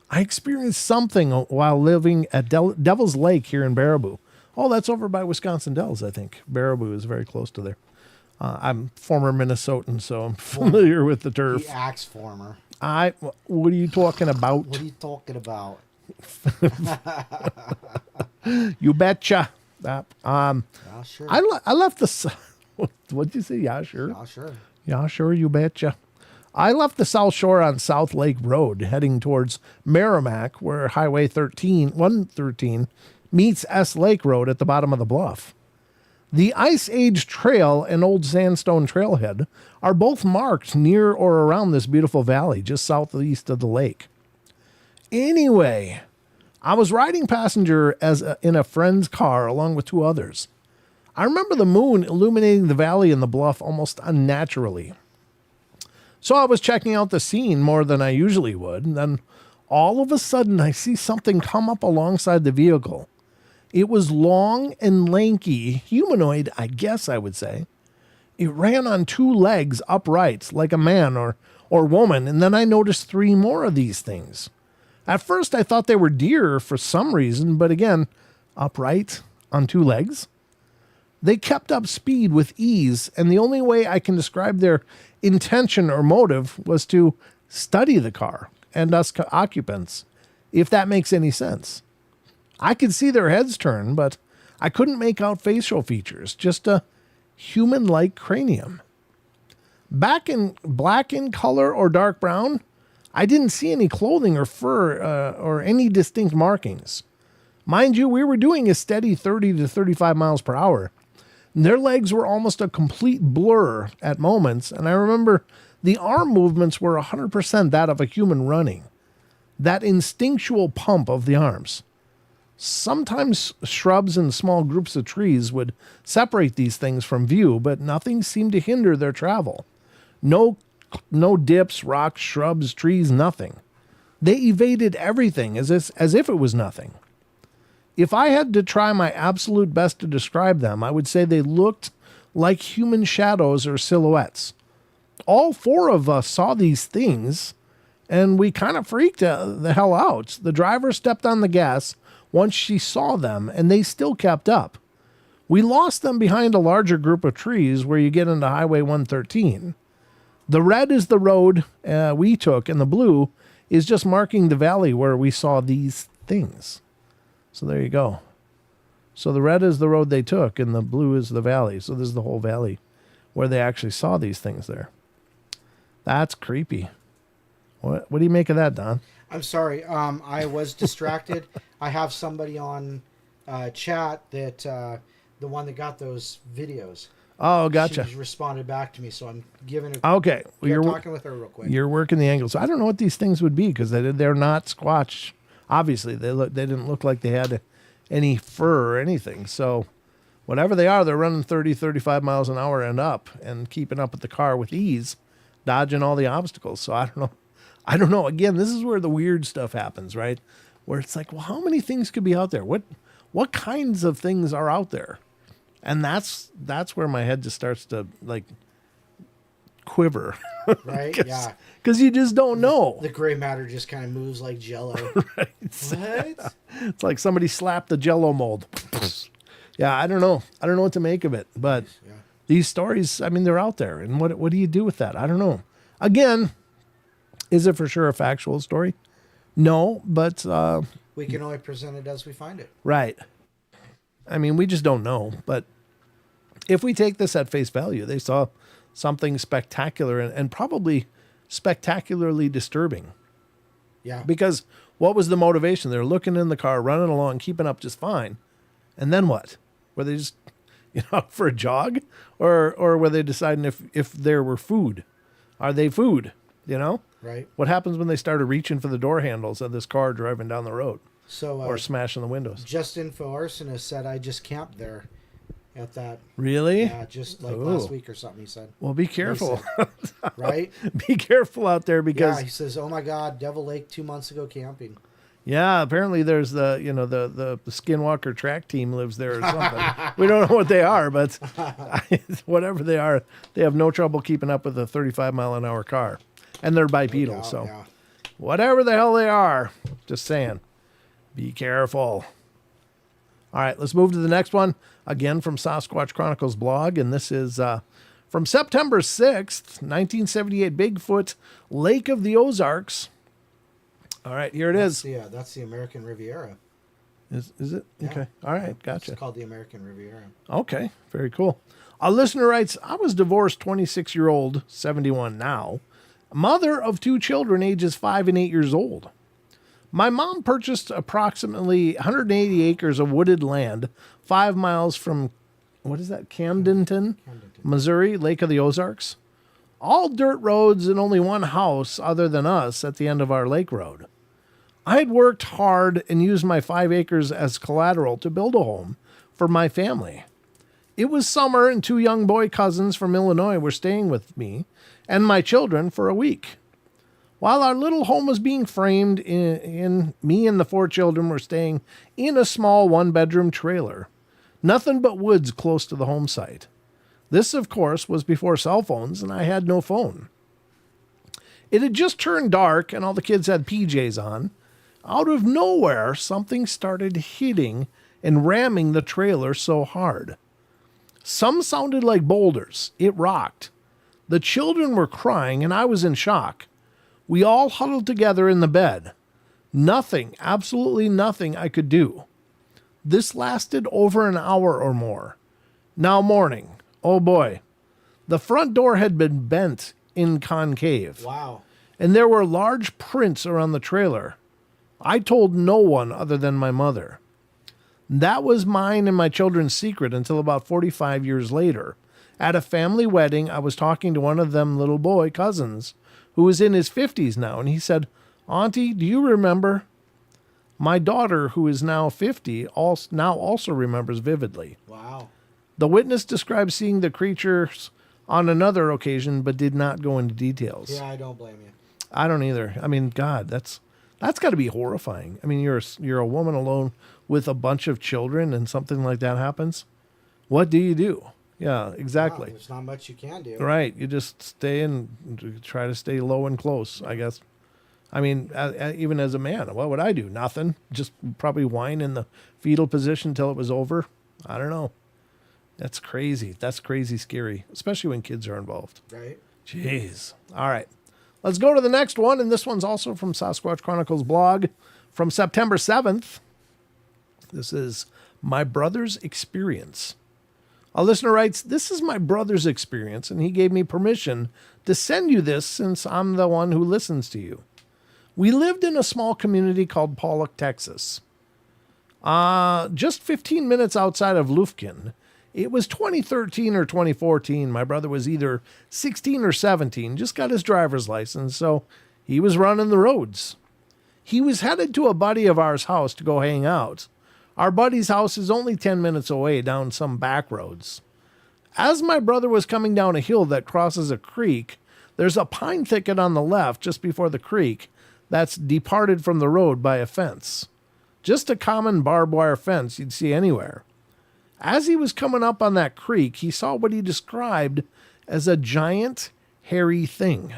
I experienced something while living at Devil's Lake here in Baraboo. Oh, that's over by Wisconsin Dells, I think. Baraboo is very close to there. I'm former Minnesotan, so I'm familiar with the turf. He acts former. What are you talking about? What are you talking about? You betcha. Yeah, sure. I left the. What'd you say? Yeah, sure. Yeah, sure. Yeah, sure. You betcha. I left the South Shore on South Lake Road, heading towards Merrimack, where Highway 113 meets S Lake Road at the bottom of the bluff. The Ice Age Trail and Old Sandstone Trailhead are both marked near or around this beautiful valley, just southeast of the lake. Anyway, I was riding passenger in a friend's car along with two others. I remember the moon illuminating the valley and the bluff almost unnaturally. So I was checking out the scene more than I usually would, and then all of a sudden I see something come up alongside the vehicle. It was long and lanky, humanoid, I guess I would say. It ran on two legs upright like a man or woman, and then I noticed three more of these things. At first I thought they were deer for some reason, but again, upright on two legs. They kept up speed with ease, and the only way I can describe their intention or motive was to study the car and us occupants, if that makes any sense. I could see their heads turn, but I couldn't make out facial features, just a human-like cranium. Black in color or dark brown, I didn't see any clothing or fur or any distinct markings. Mind you, we were doing a steady 30 to 35 miles per hour. Their legs were almost a complete blur at moments, and I remember The arm movements were 100% that of a human running. That instinctual pump of the arms. Sometimes shrubs and small groups of trees would separate these things from view, but nothing seemed to hinder their travel. No dips, rocks, shrubs, trees, nothing. They evaded everything as if it was nothing. If I had to try my absolute best to describe them, I would say they looked like human shadows or silhouettes. All four of us saw these things, and we kind of freaked the hell out. The driver stepped on the gas once she saw them, and they still kept up. We lost them behind a larger group of trees where you get into Highway 113. The red is the road we took, and the blue is just marking the valley where we saw these things. So there you go. So the red is the road they took, and the blue is the valley. So this is the whole valley where they actually saw these things there. That's creepy. What do you make of that, Don? I'm sorry. I was distracted. I have somebody on chat that the one that got those videos. Oh, gotcha. She's responded back to me, so I'm giving her. Okay. Well, you're talking with her real quick. You're working the angles. So I don't know what these things would be because they're not Squatch. Obviously, they didn't look like they had any fur or anything. So whatever they are, they're running 30, 35 miles an hour and up and keeping up with the car with ease, dodging all the obstacles. So I don't know. Again, this is where the weird stuff happens, right? Where it's like, well, how many things could be out there? What kinds of things are out there? And that's where my head just starts to like quiver. Right? Yeah. Because you just don't know. The gray matter just kind of moves like Jello. Right. What? It's like somebody slapped the Jello mold. Yeah, I don't know. I don't know what to make of it. But these stories, I mean, they're out there. And what do you do with that? I don't know. Again, is it for sure a factual story? No, but we can only present it as we find it. Right. I mean, we just don't know. But if we take this at face value, they saw something spectacular and probably spectacularly disturbing. Yeah. Because what was the motivation? They're looking in the car, running along, keeping up just fine. And then what? Were they just out for a jog? Or were they deciding if there were food? Are they food? Right. What happens when they started reaching for the door handles of this car driving down the road? So or smashing the windows? Just Info Arsonist said I just camped there at that. Really? Yeah, just like last week or something, he said. Well, be careful. Said, right? Be careful out there because... Yeah, he says, oh my God, Devil Lake 2 months ago camping. Yeah, apparently there's the Skinwalker track team lives there or something. We don't know what they are, but whatever they are, they have no trouble keeping up with a 35-mile-an-hour car. And they're bipedal, doubt, so yeah. Whatever the hell they are, just saying, be careful. All right, let's move to the next one. Again, from Sasquatch Chronicles blog, and this is from September 6th, 1978, Bigfoot, Lake of the Ozarks. All right, here it is. Yeah, that's the American Riviera. Is it? Yeah. Okay. All right, gotcha. It's called the American Riviera. Okay, very cool. A listener writes, I was divorced 26-year-old, 71 now, mother of 2 children ages 5 and 8 years old. My mom purchased approximately 180 acres of wooded land 5 miles from, Camdenton, Missouri, Lake of the Ozarks. All dirt roads and only one house other than us at the end of our lake road. I had worked hard and used my 5 acres as collateral to build a home for my family. It was summer and 2 young boy cousins from Illinois were staying with me and my children for a week. While our little home was being framed in me and the 4 children were staying in a small 1-bedroom trailer. Nothing but woods close to the home site. This, of course, was before cell phones, and I had no phone. It had just turned dark, and all the kids had PJs on. Out of nowhere, something started hitting and ramming the trailer so hard. Some sounded like boulders. It rocked. The children were crying, and I was in shock. We all huddled together in the bed. Nothing, absolutely nothing I could do. This lasted over an hour or more. Now morning. Oh boy. The front door had been bent in concave. Wow. And there were large prints around the trailer. I told no one other than my mother. That was mine and my children's secret until about 45 years later, At a family wedding, I was talking to one of them little boy cousins who was in his 50s now, and he said, Auntie, do you remember? My daughter, who is now 50, also remembers vividly. Wow. The witness described seeing the creatures on another occasion, but did not go into details. Yeah, I don't blame you. I don't either. I mean, God, that's got to be horrifying. I mean, you're a woman alone with a bunch of children, and something like that happens. What do you do? Yeah, exactly. Wow, there's not much you can do. Right. You just stay and try to stay low and close, I guess. I mean, even as a man, what would I do? Nothing. Just probably whine in the fetal position till it was over. I don't know. That's crazy. That's crazy scary, especially when kids are involved. Right. Jeez. All right. Let's go to the next one. And this one's also from Sasquatch Chronicles blog from September 7th. This is My Brother's Experience. A listener writes, this is my brother's experience, and he gave me permission to send you this since I'm the one who listens to you. We lived in a small community called Pollock, Texas. Just 15 minutes outside of Lufkin. It was 2013 or 2014. My brother was either 16 or 17, just got his driver's license, so he was running the roads. He was headed to a buddy of ours' house to go hang out. Our buddy's house is only 10 minutes away down some back roads. As my brother was coming down a hill that crosses a creek, there's a pine thicket on the left just before the creek that's departed from the road by a fence. Just a common barbed wire fence you'd see anywhere. As he was coming up on that creek, he saw what he described as a giant, hairy thing.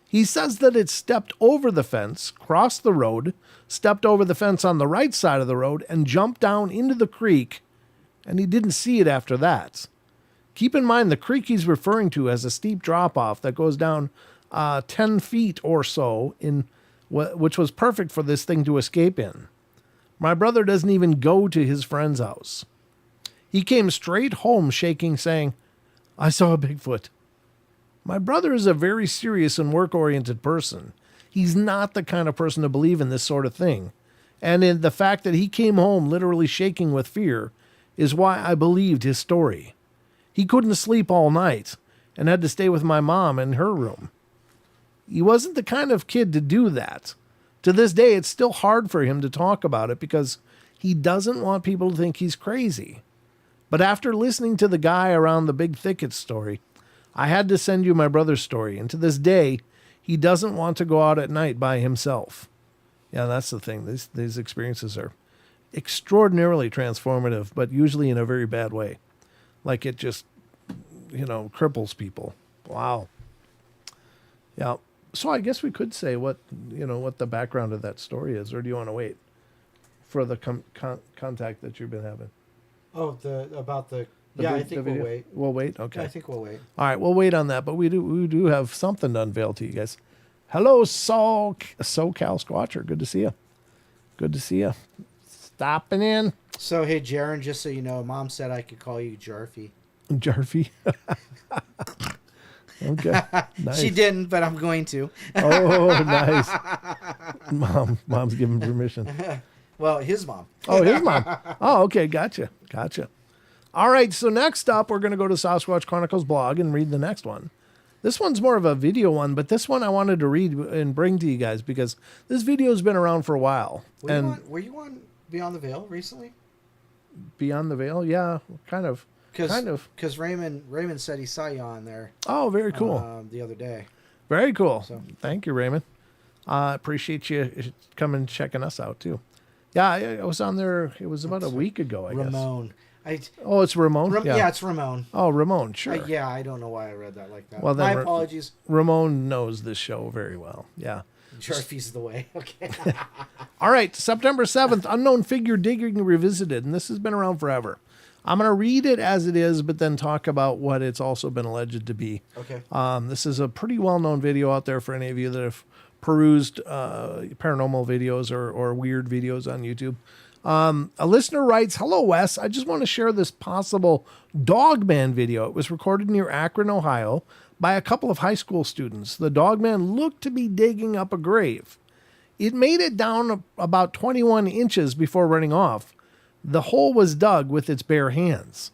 He says that it stepped over the fence, crossed the road, stepped over the fence on the right side of the road, and jumped down into the creek, and he didn't see it after that. Keep in mind, the creek he's referring to has a steep drop-off that goes down 10 feet or so, which was perfect for this thing to escape in. My brother doesn't even go to his friend's house. He came straight home shaking, saying, I saw a Bigfoot. My brother is a very serious and work-oriented person. He's not the kind of person to believe in this sort of thing. And in the fact that he came home literally shaking with fear is why I believed his story. He couldn't sleep all night and had to stay with my mom in her room. He wasn't the kind of kid to do that. To this day, it's still hard for him to talk about it because he doesn't want people to think he's crazy. But after listening to the guy around the big thicket story, I had to send you my brother's story, and to this day, he doesn't want to go out at night by himself. Yeah, that's the thing. These experiences are extraordinarily transformative, but usually in a very bad way. Like it just, cripples people. Wow. Yeah. So I guess we could say what the background of that story is, or do you want to wait for the contact that you've been having? Oh, I think we'll wait. We'll wait? Okay. Yeah, I think we'll wait. All right, we'll wait on that, but we do have something to unveil to you guys. Hello, SoCal Squatcher. Good to see you. Good to see you. Stopping in. So, hey, Jaron, just so you know, Mom said I could call you Jarfy. Jarfy? Okay. Nice. She didn't, but I'm going to. Oh, nice. Mom's giving permission. Well, his mom. Oh, his mom. Oh, okay. Gotcha. All right. So next up, we're going to go to Sasquatch Chronicles blog and read the next one. This one's more of a video one, but this one I wanted to read and bring to you guys because this video has been around for a while. Were you on Beyond the Veil recently? Beyond the Veil? Yeah, kind of. Because Raymond said he saw you on there. Oh, very cool. The other day. Very cool. So. Thank you, Raymond. Appreciate you coming checking us out too. Yeah, I was on there. It was about a week ago, I guess. Ramon. It's Ramon? Yeah, it's Ramon. Oh, Ramon, sure. I don't know why I read that like that. Well, then my apologies. Ramon knows this show very well. Yeah. Jarfy's the way. Okay. All right, September 7th, Unknown Figure Digging Revisited, and this has been around forever. I'm going to read it as it is, but then talk about what it's also been alleged to be. Okay. This is a pretty well-known video out there for any of you that have perused paranormal videos or weird videos on YouTube. A listener writes, Hello, Wes. I just want to share this possible Dogman video. It was recorded near Akron, Ohio, by a couple of high school students. The Dogman looked to be digging up a grave. It made it down about 21 inches before running off. The hole was dug with its bare hands.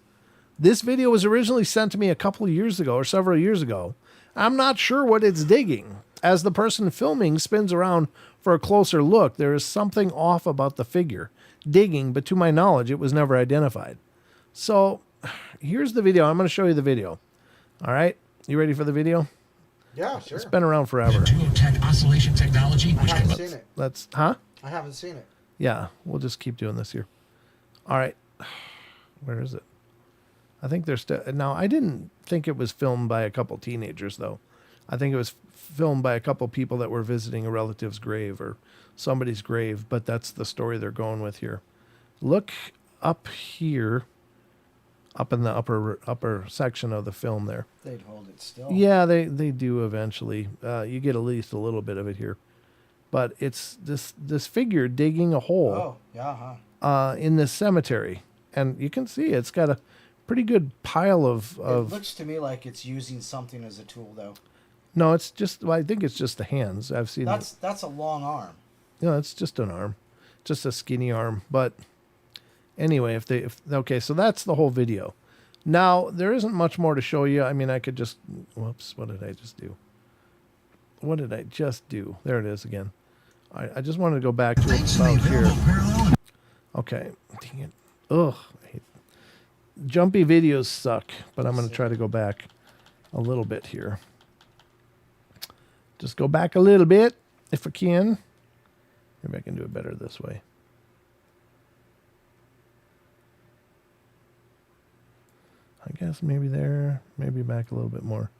This video was originally sent to me a couple of years ago or several years ago. I'm not sure what it's digging. As the person filming spins around for a closer look, there is something off about the figure digging, but to my knowledge, it was never identified. So here's the video. I'm going to show you the video. All right. You ready for the video? Yeah, sure. It's been around forever. Duotech oscillation technology. I haven't seen it. Huh? I haven't seen it. Yeah, we'll just keep doing this here. All right. Where is it? I think there's still... Now, I didn't think it was filmed by a couple teenagers, though. I think it was filmed by a couple people that were visiting a relative's grave or somebody's grave, but that's the story they're going with here. Look up here, up in the upper section of the film there. They'd hold it still. Yeah, they do eventually. You get at least a little bit of it here. But it's this figure digging a hole. Oh, yeah, in this cemetery. And you can see it's got a pretty good pile of... It looks to me like it's using something as a tool, though. No, it's just... Well, I think it's just the hands. I've seen That's a long arm. No, it's just an arm. Just a skinny arm. But anyway, okay, so that's the whole video. Now, there isn't much more to show you. I mean, I could just... Whoops, what did I just do? What did I just do? There it is again. I just wanted to go back to about here. Okay. Dang it. Ugh. Jumpy videos suck, but I'm going to try to go back a little bit here. Just go back a little bit, if I can. Maybe I can do it better this way. I guess maybe there, maybe back a little bit more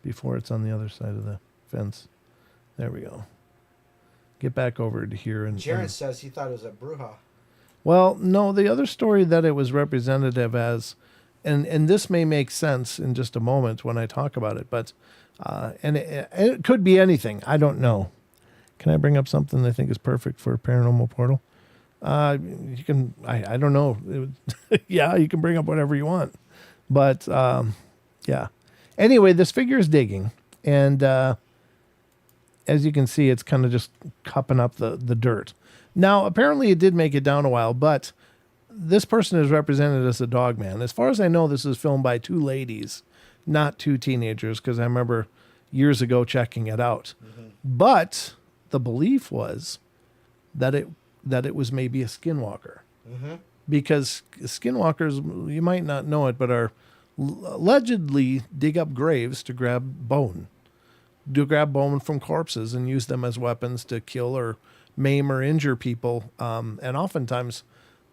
before it's on the other side of the fence. There we go. Get back over to here. And Jaron says he thought it was a bruja. Well, no, the other story that it was representative as, and this may make sense in just a moment when I talk about it, but, and it could be anything. I don't know. Can I bring up something I think is perfect for Paranormal Portal? You can, I don't know. Yeah, you can bring up whatever you want. But, yeah. Anyway, this figure is digging, and as you can see, it's kind of just cupping up the dirt. Now, apparently it did make it down a while, but this person is represented as a dog man. As far as I know, this is filmed by two ladies, not two teenagers, because I remember years ago checking it out. Mm-hmm. But the belief was that it was maybe a skinwalker. Mm-hmm. Because skinwalkers, you might not know it, but are allegedly dig up graves to grab bone. To grab bone from corpses and use them as weapons to kill or maim or injure people. And oftentimes,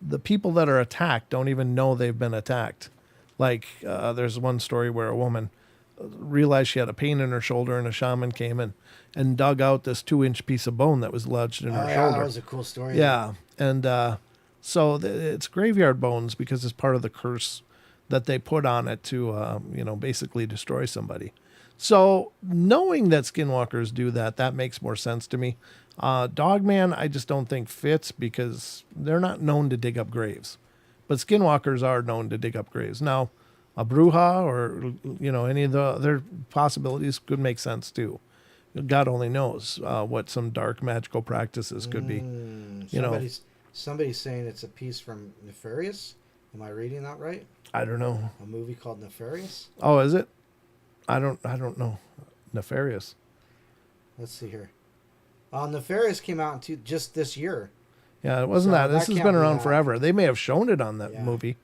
the people that are attacked don't even know they've been attacked. Like, there's one story where a woman realized she had a pain in her shoulder, and a shaman came in and dug out this 2-inch piece of bone that was lodged in her shoulder. That was a cool story. Yeah. And so it's graveyard bones because it's part of the curse that they put on it to, basically destroy somebody. So knowing that skinwalkers do that, that makes more sense to me. Dogman, I just don't think fits because they're not known to dig up graves. But skinwalkers are known to dig up graves. Now, a bruja or, any of the other possibilities could make sense too. God only knows what some dark magical practices could be. Somebody's saying it's a piece from Nefarious. Am I reading that right? I don't know. A movie called Nefarious? Oh, is it? I don't know. Nefarious. Let's see here. Nefarious came out just this year. Yeah, it wasn't that. This has been around forever. They may have shown it on that movie,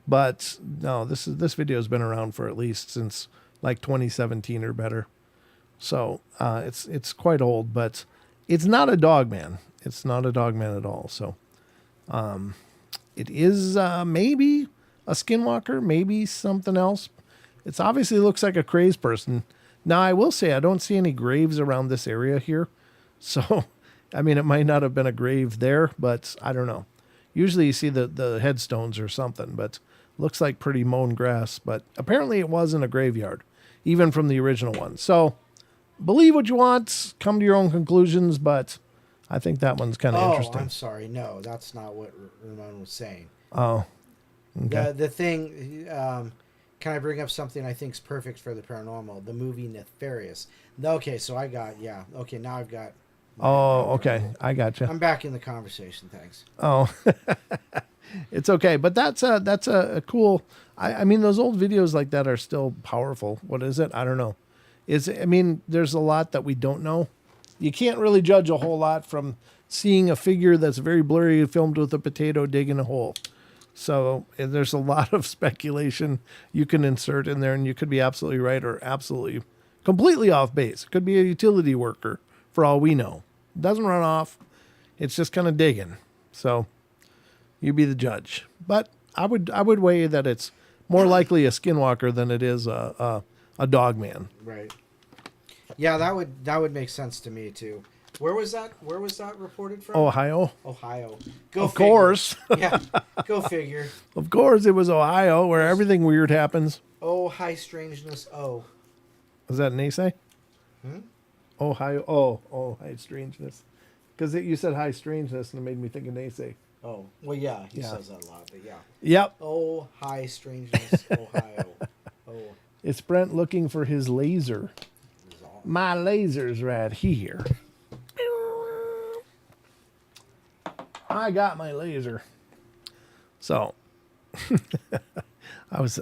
but no, this video has been around for at least since like 2017 or better. So it's quite old, but it's not a dogman. It's not a dogman at all. So it is maybe a skinwalker, maybe something else. It obviously looks like a crazed person. Now, I will say I don't see any graves around this area here. So, I mean, it might not have been a grave there, but I don't know. Usually you see the headstones or something, but looks like pretty mown grass. But apparently it wasn't a graveyard, even from the original one. So, believe what you want. Come to your own conclusions, but I think that one's kind of interesting. I'm sorry. No, that's not what Ramon was saying. Oh, okay. The thing... can I bring up something I think is perfect for the paranormal? The movie Nefarious. Okay, so okay, now I've got... Oh, okay. I gotcha. I'm back in the conversation, thanks. Oh. It's okay. But that's a cool. I mean, those old videos like that are still powerful. What is it? I don't know. There's a lot that we don't know. You can't really judge a whole lot from seeing a figure that's very blurry filmed with a potato digging a hole. So there's a lot of speculation you can insert in there, and you could be absolutely right or absolutely completely off base. It could be a utility worker for all we know. It doesn't run off. It's just kind of digging. So you be the judge. But I would weigh that it's more likely a skinwalker than it is a dog man. Right. Yeah, that would make sense to me too. Where was that reported from? Ohio. Go of figure. Course. Yeah, go figure. Of course, it was Ohio, where everything weird happens. Oh, high strangeness. Oh. Was that an essay? Ohio. Oh, high strangeness. Because you said high strangeness, and it made me think of an essay. Oh, well, yeah, he says that a lot, but yeah. Yep. Oh, high strangeness, Ohio. Oh. It's Brent looking for his laser. My laser's right here. I got my laser. So, that's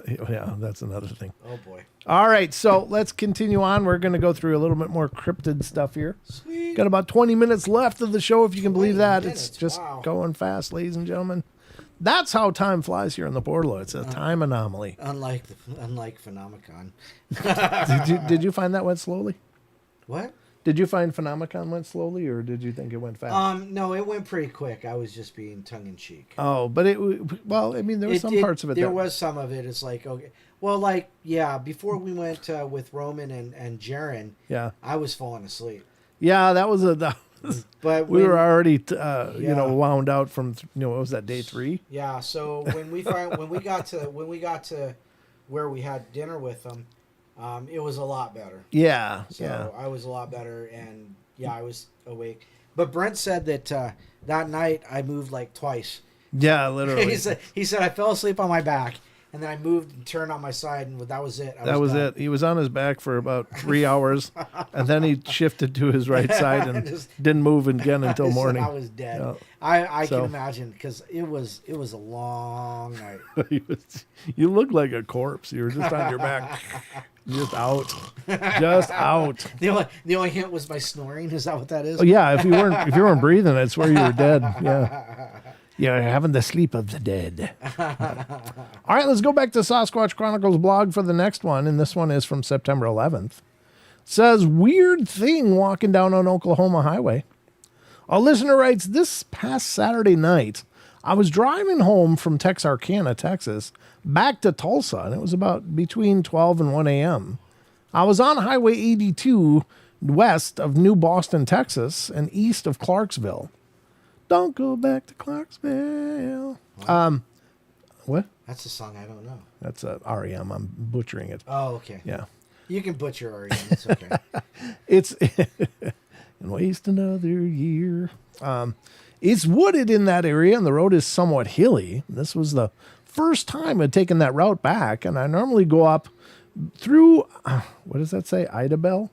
another thing. Oh, boy. All right, so let's continue on. We're going to go through a little bit more cryptid stuff here. Sweet. Got about 20 minutes left of the show, if you can believe that. Minutes. It's just Wow. going fast, ladies and gentlemen. That's how time flies here in the portal. It's a time anomaly. Unlike Phenomenon. Did you find that went slowly? What? Did you find Phenomenon went slowly, or did you think it went fast? No, it went pretty quick. I was just being tongue in cheek. Oh, but there were some parts of it. There was some of it. It's like, okay, well, like, yeah. Before we went with Roman and Jaron, yeah, I was falling asleep. Yeah, that was But we were already, wound out from, what was that, day 3? Yeah. So when we got to where we had dinner with them, it was a lot better. Yeah. So yeah. I was a lot better, and I was awake. But Brent said that that night I moved like twice. Yeah, literally. he said I fell asleep on my back, and then I moved and turned on my side, and that was it. That was it. He was on his back for about 3 hours, and then he shifted to his right side and didn't move again until morning. I was dead. Yeah. I can imagine, because it was a long night. You looked like a corpse. You were just on your back, just out. The only hint was my snoring. Is that what that is? Oh, yeah, if you weren't breathing, I'd swear you were dead. Yeah. You're having the sleep of the dead. All right, let's go back to Sasquatch Chronicles blog for the next one, and this one is from September 11th. It says, weird thing walking down on Oklahoma highway. A listener writes, this past Saturday night, I was driving home from Texarkana, Texas, back to Tulsa, and it was about between 12 and 1 a.m. I was on Highway 82 west of New Boston, Texas, and east of Clarksville. Don't go back to Clarksville. What? That's a song I don't know. That's REM. I'm butchering it. Oh, okay. Yeah. You can butcher REM. It's okay. It's and waste another year. It's wooded in that area, and the road is somewhat hilly. This was the first time I'd taken that route back, and I normally go up through, what does that say, Idabel?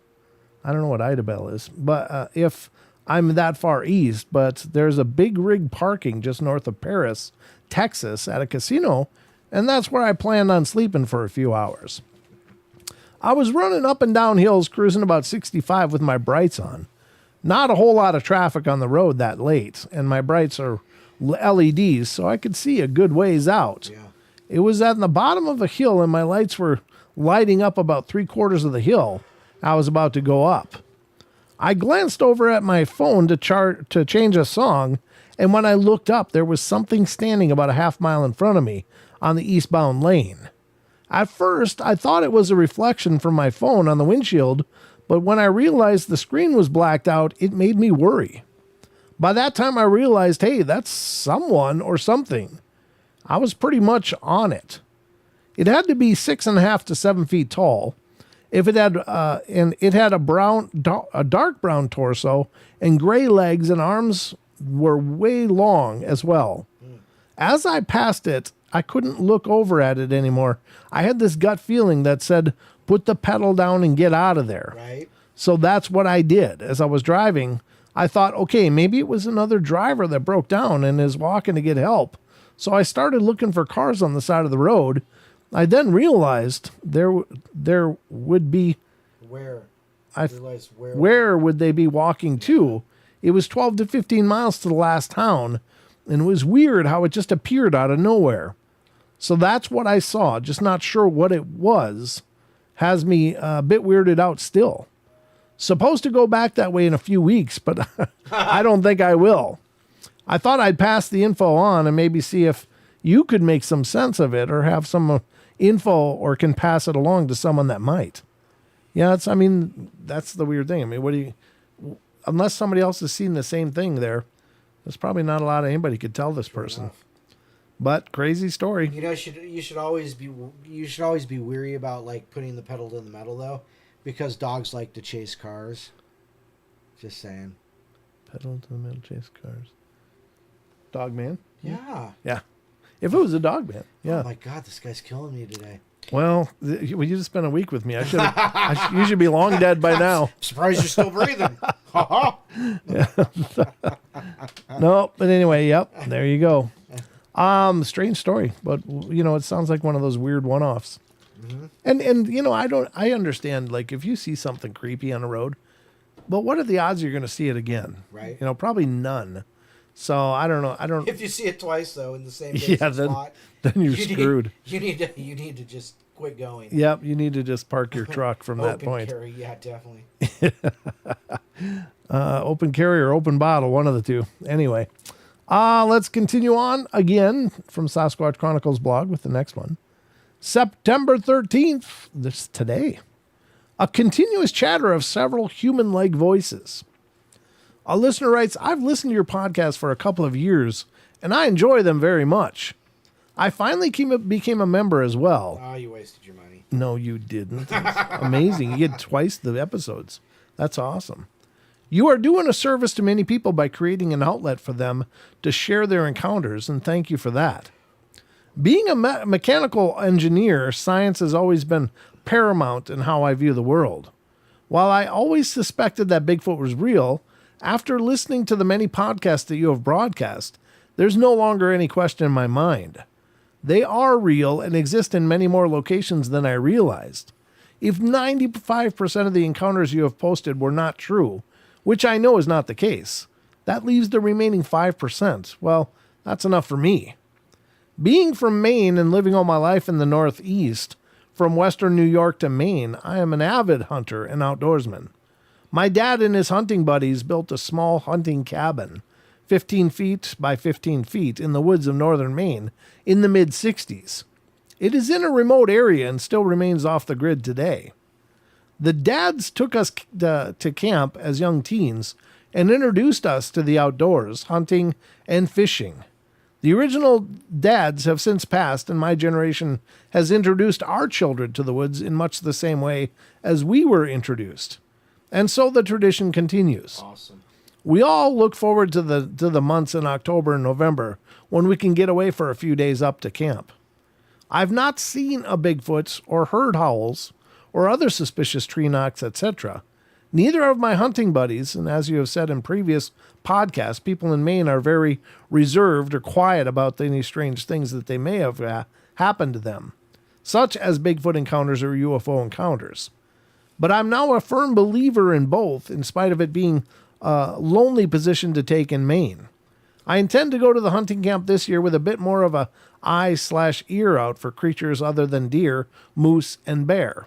I don't know what Idabel is, but if I'm that far east, but there's a big rig parking just north of Paris, Texas, at a casino, and that's where I planned on sleeping for a few hours. I was running up and down hills, cruising about 65 with my brights on. Not a whole lot of traffic on the road that late, and my brights are LEDs, so I could see a good ways out. Yeah. It was at the bottom of a hill, and my lights were lighting up about 3/4 of the hill I was about to go up. I glanced over at my phone to change a song, and when I looked up, there was something standing about a half mile in front of me on the eastbound lane. At first, I thought it was a reflection from my phone on the windshield, but when I realized the screen was blacked out, it made me worry. By that time, I realized, hey, that's someone or something. I was pretty much on it. It had to be 6.5 to 7 feet tall. If it had, and it had a dark brown torso and gray legs, and arms were way long as well. As I passed it, I couldn't look over at it anymore. I had this gut feeling that said, put the pedal down and get out of there. Right. So that's what I did. As I was driving, I thought, okay, maybe it was another driver that broke down and is walking to get help. So I started looking for cars on the side of the road. I then realized there would be... Where? Where would they be walking to? It was 12 to 15 miles to the last town, and it was weird how it just appeared out of nowhere. So that's what I saw, just not sure what it was. Has me a bit weirded out still. Supposed to go back that way in a few weeks, but I don't think I will. I thought I'd pass the info on and maybe see if you could make some sense of it or have some info or can pass it along to someone that might. Yeah, that's the weird thing. I mean, unless somebody else has seen the same thing there's probably not a lot of anybody could tell this person. Enough. But crazy story. You know, you should always be weary about like putting the pedal to the metal though, because dogs like to chase cars. Just saying. Pedal to the metal, chase cars. Dog man? Yeah. Yeah. If it was a dog man. Yeah. Oh my God, this guy's killing me today. Well, you just spent a week with me. You should be long dead by now. Surprised you're still breathing. No, but anyway, yep, there you go. Strange story, but it sounds like one of those weird one-offs. Mm-hmm. And I understand, like, if you see something creepy on the road, but what are the odds you're going to see it again? Right. Probably none. So I don't know. If you see it twice though in the same spot, then you're screwed. You need to just quit going. Yep, you need to just park your truck from that point. Open carry, yeah, definitely. Open carry or open bottle, one of the two. Anyway, let's continue on again from Sasquatch Chronicles blog with the next one. September 13th, this today. A continuous chatter of several human-like voices. A listener writes, I've listened to your podcast for a couple of years, and I enjoy them very much. I finally became a member as well. Oh, you wasted your money. No, you didn't. It's amazing. You get twice the episodes. That's awesome. You are doing a service to many people by creating an outlet for them to share their encounters, and thank you for that. Being a mechanical engineer, science has always been paramount in how I view the world. While I always suspected that Bigfoot was real, after listening to the many podcasts that you have broadcast, there's no longer any question in my mind. They are real and exist in many more locations than I realized. If 95% of the encounters you have posted were not true, which I know is not the case, that leaves the remaining 5%. Well, that's enough for me. Being from Maine and living all my life in the Northeast, from Western New York to Maine, I am an avid hunter and outdoorsman. My dad and his hunting buddies built a small hunting cabin, 15 feet by 15 feet, in the woods of northern Maine in the mid-60s. It is in a remote area and still remains off the grid today. The dads took us to camp as young teens and introduced us to the outdoors, hunting and fishing. The original dads have since passed, and my generation has introduced our children to the woods in much the same way as we were introduced. And so the tradition continues. Awesome. We all look forward to the months in October and November when we can get away for a few days up to camp. I've not seen a Bigfoot or heard howls or other suspicious tree knocks, etc. Neither of my hunting buddies, and as you have said in previous podcasts, people in Maine are very reserved or quiet about any strange things that they may have happened to them, such as Bigfoot encounters or UFO encounters. But I'm now a firm believer in both, in spite of it being a lonely position to take in Maine. I intend to go to the hunting camp this year with a bit more of a eye/ear out for creatures other than deer, moose, and bear.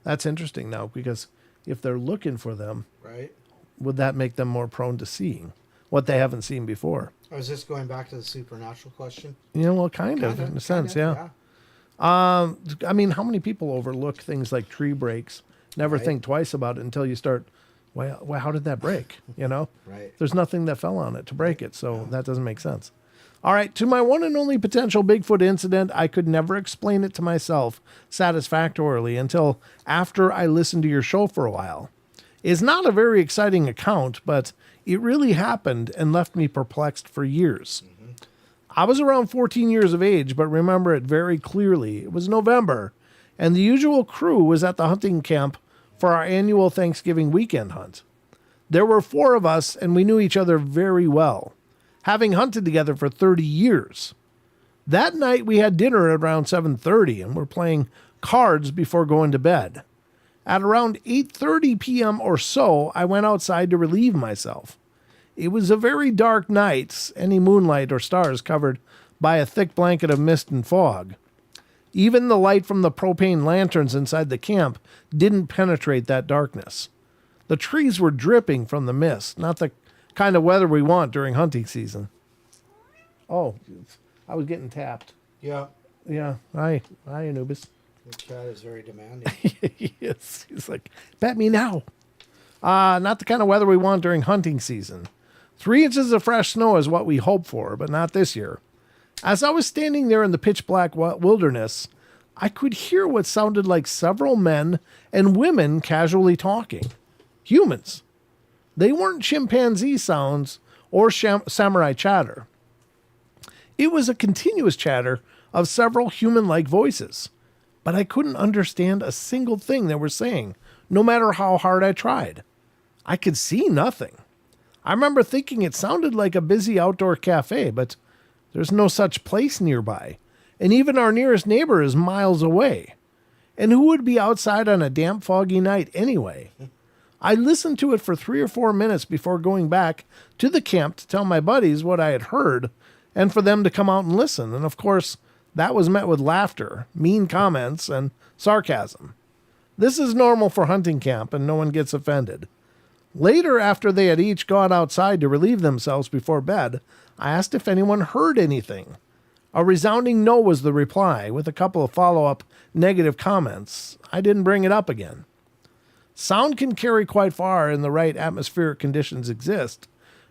That's interesting now, because if they're looking for them, right, would that make them more prone to seeing what they haven't seen before? Oh, is this going back to the supernatural question? Well, kind of, in a sense, yeah. I mean, how many people overlook things like tree breaks, never think twice about it until you start, well, how did that break? Right. There's nothing that fell on it to break it, so that doesn't make sense. All right, to my one and only potential Bigfoot incident, I could never explain it to myself satisfactorily until after I listened to your show for a while. It's not a very exciting account, but it really happened and left me perplexed for years. Mm-hmm. I was around 14 years of age, but remember it very clearly. It was November, and the usual crew was at the hunting camp for our annual Thanksgiving weekend hunt. There were 4 of us, and we knew each other very well, having hunted together for 30 years. That night we had dinner at around 7:30 and we're playing cards before going to bed. At around 8:30 p.m. or so, I went outside to relieve myself. It was a very dark night, any moonlight or stars covered by a thick blanket of mist and fog. Even the light from the propane lanterns inside the camp didn't penetrate that darkness. The trees were dripping from the mist, not the kind of weather we want during hunting season. Oh, I was getting tapped. Yeah. Yeah. Hi, Anubis. The cat is very demanding. Yes. He's like, pet me now. Not the kind of weather we want during hunting season. 3 inches of fresh snow is what we hope for, but not this year. As I was standing there in the pitch black wilderness, I could hear what sounded like several men and women casually talking. Humans. They weren't chimpanzee sounds or samurai chatter. It was a continuous chatter of several human-like voices, but I couldn't understand a single thing they were saying, no matter how hard I tried. I could see nothing. I remember thinking it sounded like a busy outdoor cafe, but there's no such place nearby, and even our nearest neighbor is miles away. And who would be outside on a damp, foggy night anyway? I listened to it for 3 or 4 minutes before going back to the camp to tell my buddies what I had heard and for them to come out and listen. And of course, that was met with laughter, mean comments, and sarcasm. This is normal for hunting camp, and no one gets offended. Later, after they had each gone outside to relieve themselves before bed, I asked if anyone heard anything. A resounding no was the reply, with a couple of follow-up negative comments. I didn't bring it up again. Sound can carry quite far, and the right atmospheric conditions exist.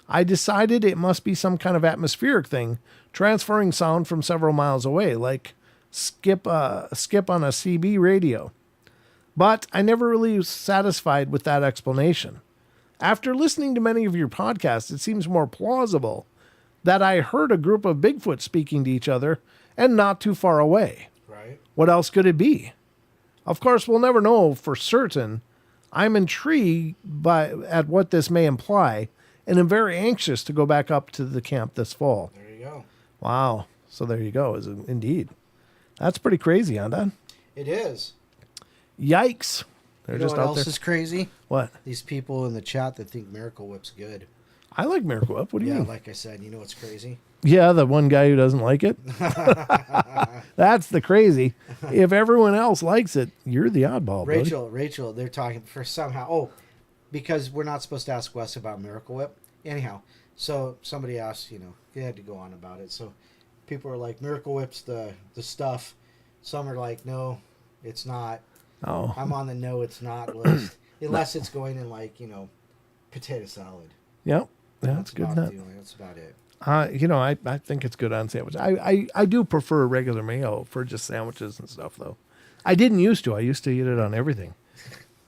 I decided it must be some kind of atmospheric thing, transferring sound from several miles away, like skip on a CB radio. But I never really was satisfied with that explanation. After listening to many of your podcasts, it seems more plausible that I heard a group of Bigfoot speaking to each other and not too far away. Right. What else could it be? Of course, we'll never know for certain. I'm intrigued at what this may imply, and I'm very anxious to go back up to the camp this fall. There you go. Wow. So there you go. Indeed. That's pretty crazy, huh, Don? It is. Yikes. They're you know just what out else there. is crazy? What? These people in the chat that think Miracle Whip's good. I like Miracle Whip. What do you mean? Like I said, you know what's crazy? Yeah, the one guy who doesn't like it. That's the crazy. If everyone else likes it, you're the oddball, Rachel, they're talking for somehow. Oh, because we're not supposed to ask Wes about Miracle Whip. Anyhow, so somebody asked, they had to go on about it. So people are like, Miracle Whip's the stuff. Some are like, no, it's not. Oh. I'm on the no, it's not list. Unless it's going in potato salad. Yep. That's good. That's about it. I think it's good on sandwiches. I do prefer regular mayo for just sandwiches and stuff, though. I didn't used to. I used to eat it on everything.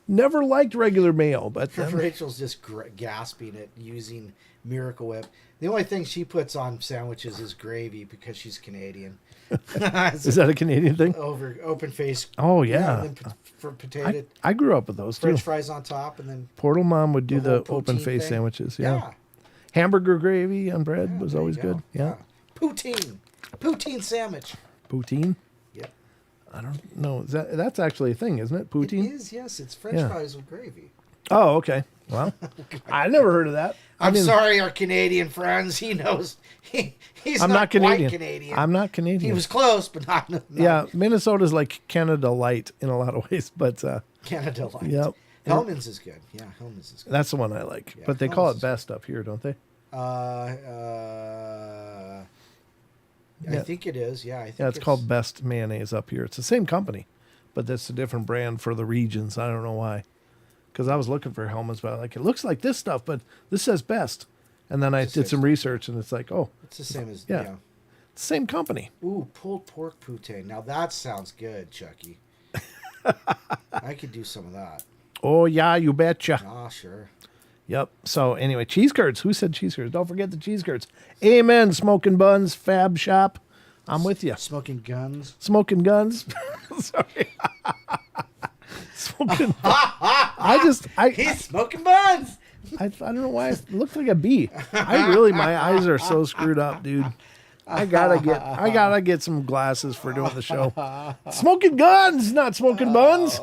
Never liked regular mayo, but Rachel's just gasping at using Miracle Whip. The only thing she puts on sandwiches is gravy because she's Canadian. Is that a Canadian thing? Over open face. Oh yeah. And then for potato. I grew up with those too. French fries on top, and then Portal Mom would do the open face thing. Sandwiches. Yeah. Hamburger gravy on bread was always good. Yeah. Poutine sandwich. Poutine? Yep. I don't know. That's actually a thing, isn't it? Poutine? It is, yes. It's French fries with gravy. Oh, okay. Well, I never heard of that. I'm sorry, our Canadian friends. He knows. He's not Canadian. White Canadian. I'm not Canadian. He was close, but not. Yeah, Minnesota's like Canada Light in a lot of ways, but Canada Light. Yep. Hellman's is good. Yeah, Hellman's is good. That's the one I like. Yeah, but they call it Best up here, don't they? I think it is. Yeah, I think it's called Best Mayonnaise up here. It's the same company, but that's a different brand for the regions. I don't know why. Because I was looking for Hellman's, but it looks like this stuff, but this says Best. And then I did some research, and it's like, oh. It's the same as, yeah. It's the same company. Ooh, pulled pork poutine. Now that sounds good, Chucky. I could do some of that. Oh, yeah, you betcha. Ah, sure. Yep. So anyway, cheese curds. Who said cheese curds? Don't forget the cheese curds. Amen. Smoking buns, Fab Shop. I'm with you. Smoking guns. Smoking guns. Sorry. Smoking. He's smoking buns. I don't know why it looked like a bee. My eyes are so screwed up, dude. I gotta get some glasses for doing the show. Smoking guns, not smoking buns.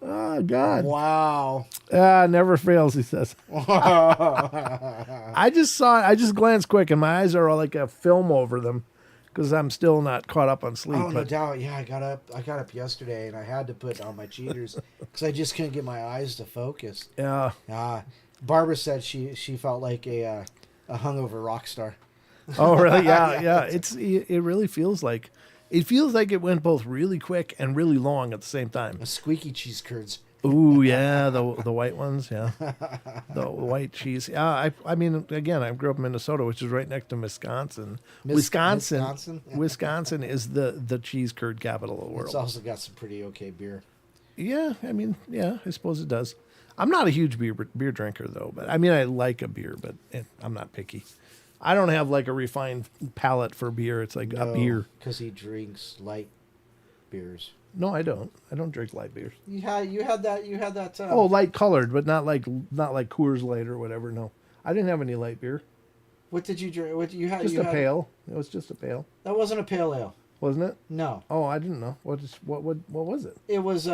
Oh God! Wow. Never fails, he says. I just glanced quick, and my eyes are all like a film over them because I'm still not caught up on sleep. Oh, no doubt. Yeah, I got up yesterday, and I had to put on my cheaters because I just couldn't get my eyes to focus. Yeah. Barbara said she felt like a hungover rock star. Oh, really? Yeah. It really feels like. It feels like it went both really quick and really long at the same time. A squeaky cheese curds. Ooh, yeah, the white ones, yeah. The white cheese. Yeah, I mean, again, I grew up in Minnesota, which is right next to Wisconsin. Wisconsin is the cheese curd capital of the world. It's also got some pretty okay beer. Yeah, I mean, yeah, I suppose it does. I'm not a huge beer drinker, though. But I mean, I like a beer, but I'm not picky. I don't have like a refined palate for beer. It's like a beer. Because he drinks light beers. No, I don't. I don't drink light beers. You had that. Oh, light colored, but not like Coors Light or whatever. No, I didn't have any light beer. What did you drink? What you had? Just a pale. It was just a pale. That wasn't a pale ale, wasn't it? No. Oh, I didn't know. What was it? It was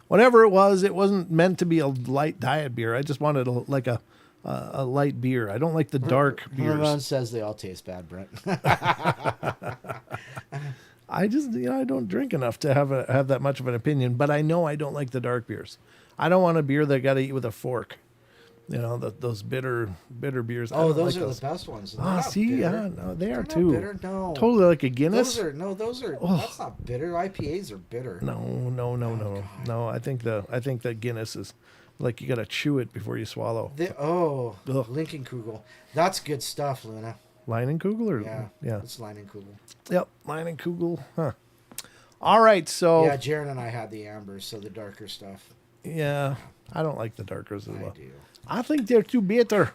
Whatever it wasn't meant to be a light diet beer. I just wanted a light beer. I don't like the dark beers. Everyone says they all taste bad, Brent. I just, I don't drink enough to have that much of an opinion, but I know I don't like the dark beers. I don't want a beer that got to eat with a fork. Those bitter beers. Oh, those are the best ones. No, they are too. Bitter, no. Totally like a Guinness. Those are. That's not bitter. IPAs are bitter. No. I think that Guinness is like you got to chew it before you swallow. Lincoln Kugel. That's good stuff, Luna. Leinenkugel or yeah, it's Leinenkugel. Yep, Leinenkugel. Huh. All right, so yeah, Jaron and I had the ambers, so the darker stuff. Yeah, I don't like the darkers as well. I do. I think they're too bitter.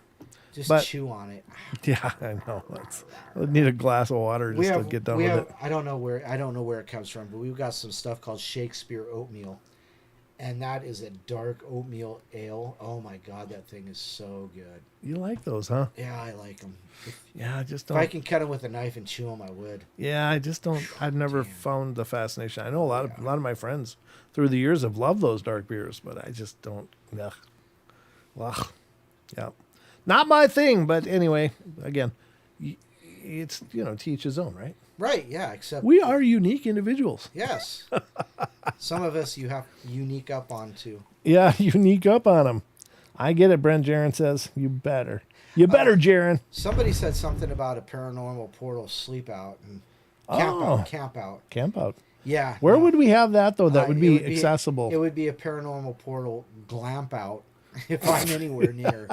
Just chew on it. Yeah, I know. I need a glass of water just to get done with it. I don't know where it comes from, but we've got some stuff called Shakespeare oatmeal, and that is a dark oatmeal ale. Oh my God, that thing is so good. You like those, huh? Yeah, I like them. Yeah, I just don't. If I can cut them with a knife and chew them, I would. Yeah, I just don't. I've never found the fascination. I know a lot of my friends through the years have loved those dark beers, but I just don't. Ugh. Yeah. Not my thing, but anyway, again, it's, to each his own, right? Right, yeah, except... We are unique individuals. Yes. Some of us you have unique up on, too. Yeah, unique up on them. I get it, Brent Jaron says. You better. You better, Jaron. Somebody said something about a paranormal portal sleep out and camp out. Camp out. Yeah. Where would we have that, though, that would be accessible? It would be a paranormal portal glamp out. If I'm anywhere near,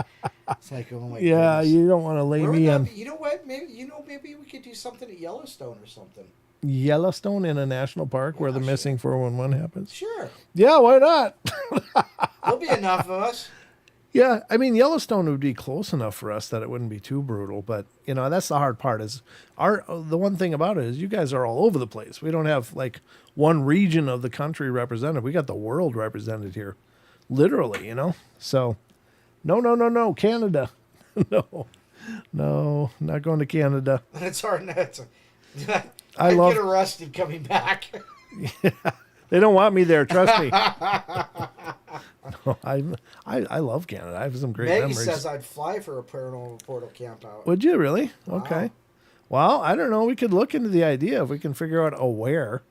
it's like, oh my god. Yeah, goodness. You don't want to lay me on. You know what? Maybe we could do something at Yellowstone or something. Yellowstone in a national park where the missing 411 happens. Sure. Yeah, why not? There'll be enough of us. Yeah, I mean Yellowstone would be close enough for us that it wouldn't be too brutal. But that's the hard part. Is the one thing about it is you guys are all over the place. We don't have like one region of the country represented. We got the world represented here. Literally, So, no, Canada. No, not going to Canada. It's hard. I get arrested coming back. Yeah, they don't want me there. Trust me. No, I love Canada. I have some great Maggie memories. says I'd fly for a paranormal portal camp out. Would you really? Wow. Okay. Well, I don't know. We could look into the idea if we can figure out a where.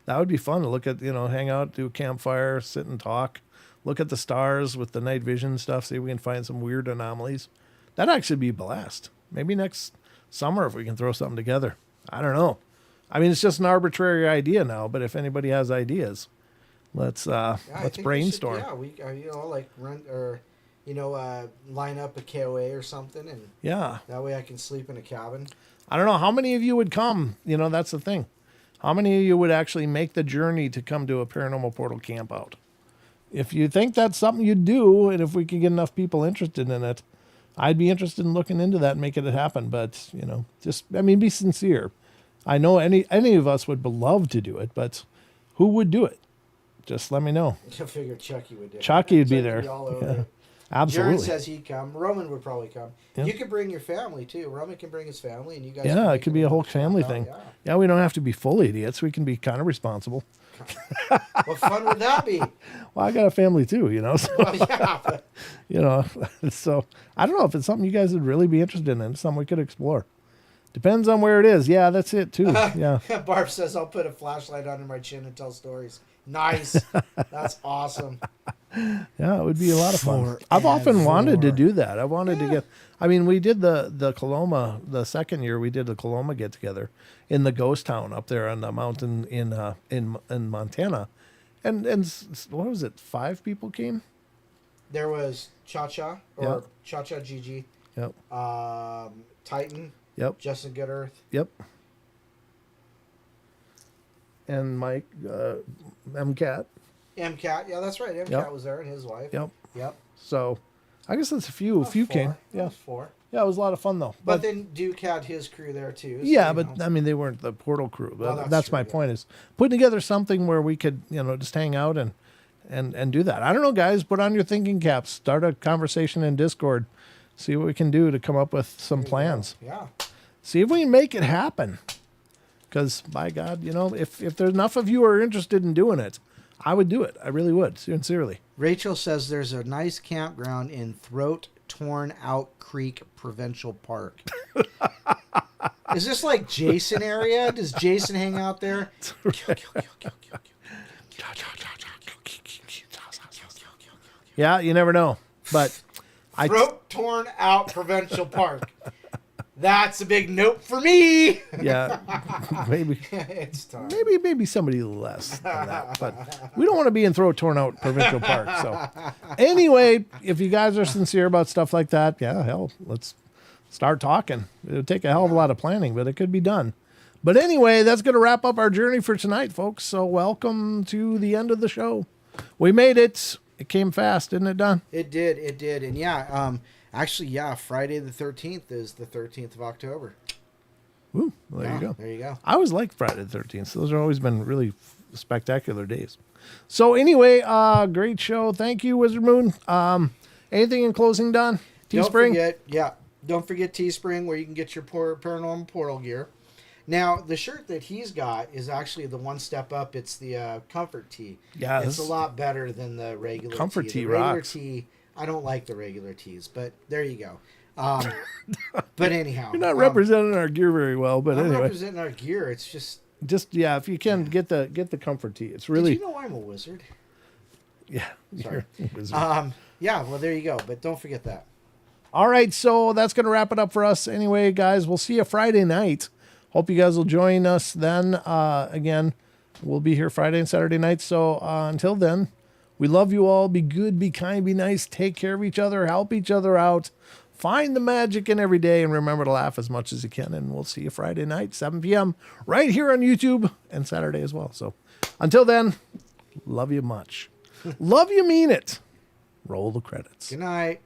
That would be fun to look at. Hang out, do a campfire, sit and talk. Look at the stars with the night vision stuff. See if we can find some weird anomalies. That'd actually be a blast. Maybe next summer if we can throw something together. I don't know. I mean, it's just an arbitrary idea now. But if anybody has ideas, let's brainstorm. We rent or line up a KOA or something, and that way I can sleep in a cabin. I don't know how many of you would come. That's the thing. How many of you would actually make the journey to come to a Paranormal Portal camp out? If you think that's something you'd do, and if we can get enough people interested in it, I'd be interested in looking into that and making it happen. But, be sincere. I know any of us would love to do it, but who would do it? Just let me know. I figure Chucky would do it. Chucky would be there. Be all over it. Absolutely. Jared says he'd come. Roman would probably come. Yeah. You could bring your family too. Roman can bring his family, and you guys. Yeah, it could be a whole family thing. Yeah, we don't have to be full idiots. We can be kind of responsible. What fun would that be? Well, I got a family too, you know. So, Well, yeah, but you know, so I don't know if it's something you guys would really be interested in. It's something we could explore. Depends on where it is. Yeah, that's it too. Yeah. Barb says I'll put a flashlight under my chin and tell stories. Nice. That's awesome. Yeah, it would be a lot of fun. I've often wanted to do that. I wanted to get. I mean, we did the Coloma the second year. We did the Coloma get together in the ghost town up there on the mountain in Montana, and what was it? 5 people came. There was Cha-Cha or Cha-Cha Gigi. Yep. Titan. Yep. Justin Goodearth. Yep. And Mike MCAT. MCAT. Yeah, that's right. MCAT was there and his wife. Yep. Yep. So, I guess that's a few. A few came. Yeah. That was 4. Yeah, it was a lot of fun though. But then Duke had his crew there too. So, yeah, but I mean, they weren't the Portal crew. But Well, that's true, my point is putting together something where we could, just hang out and do that. I don't know, guys. Put on your thinking caps. Start a conversation in Discord. See what we can do to come up with some plans. Yeah. See if we can make it happen. Because by God, if there's enough of you who are interested in doing it, I would do it. I really would, sincerely. Rachel says there's a nice campground in Throat Torn Out Creek Provincial Park. Is this like Jason area? Does Jason hang out there? Yeah, you never know. But Throat Torn Out Provincial Park. That's a big nope for me. Yeah, maybe It's time. maybe somebody less than that, but we don't want to be in Throat Torn Out Provincial Park. So anyway, if you guys are sincere about stuff like that, yeah, hell, let's start talking. It'll take a hell of a lot of planning, but it could be done. But anyway, that's going to wrap up our journey for tonight, folks. So welcome to the end of the show. We made it. It came fast, didn't it, Don? It did. And yeah, actually, yeah, Friday the 13th is the 13th of October. Ooh, well, there you go. There you go. I always liked Friday the 13th. So those have always been really spectacular days. So anyway, great show. Thank you, Wizard Moon. Anything in closing, Don? Teespring? Don't forget Teespring, where you can get your Paranormal Portal gear. Now, the shirt that he's got is actually the one step up. It's the Comfort Tee. Yeah, it's a lot better than the regular Comfort tee. Tee The regular rocks. tee, I don't like the regular tees, but there you go. But anyhow, You're not representing our gear very well, but I'm anyway. representing our gear. It's just If you can get the Comfort Tee. It's really Did you know I'm a wizard? yeah. Sorry. you're a wizard. Yeah. Well, there you go. But don't forget that. All right, so that's going to wrap it up for us. Anyway, guys, we'll see you Friday night. Hope you guys will join us then. Again, we'll be here Friday and Saturday night. So until then, we love you all. Be good, be kind, be nice. Take care of each other. Help each other out. Find the magic in every day and remember to laugh as much as you can. And we'll see you Friday night, 7 p.m. right here on YouTube and Saturday as well. So until then, love you much. Love you, mean it. Roll the credits. Good night.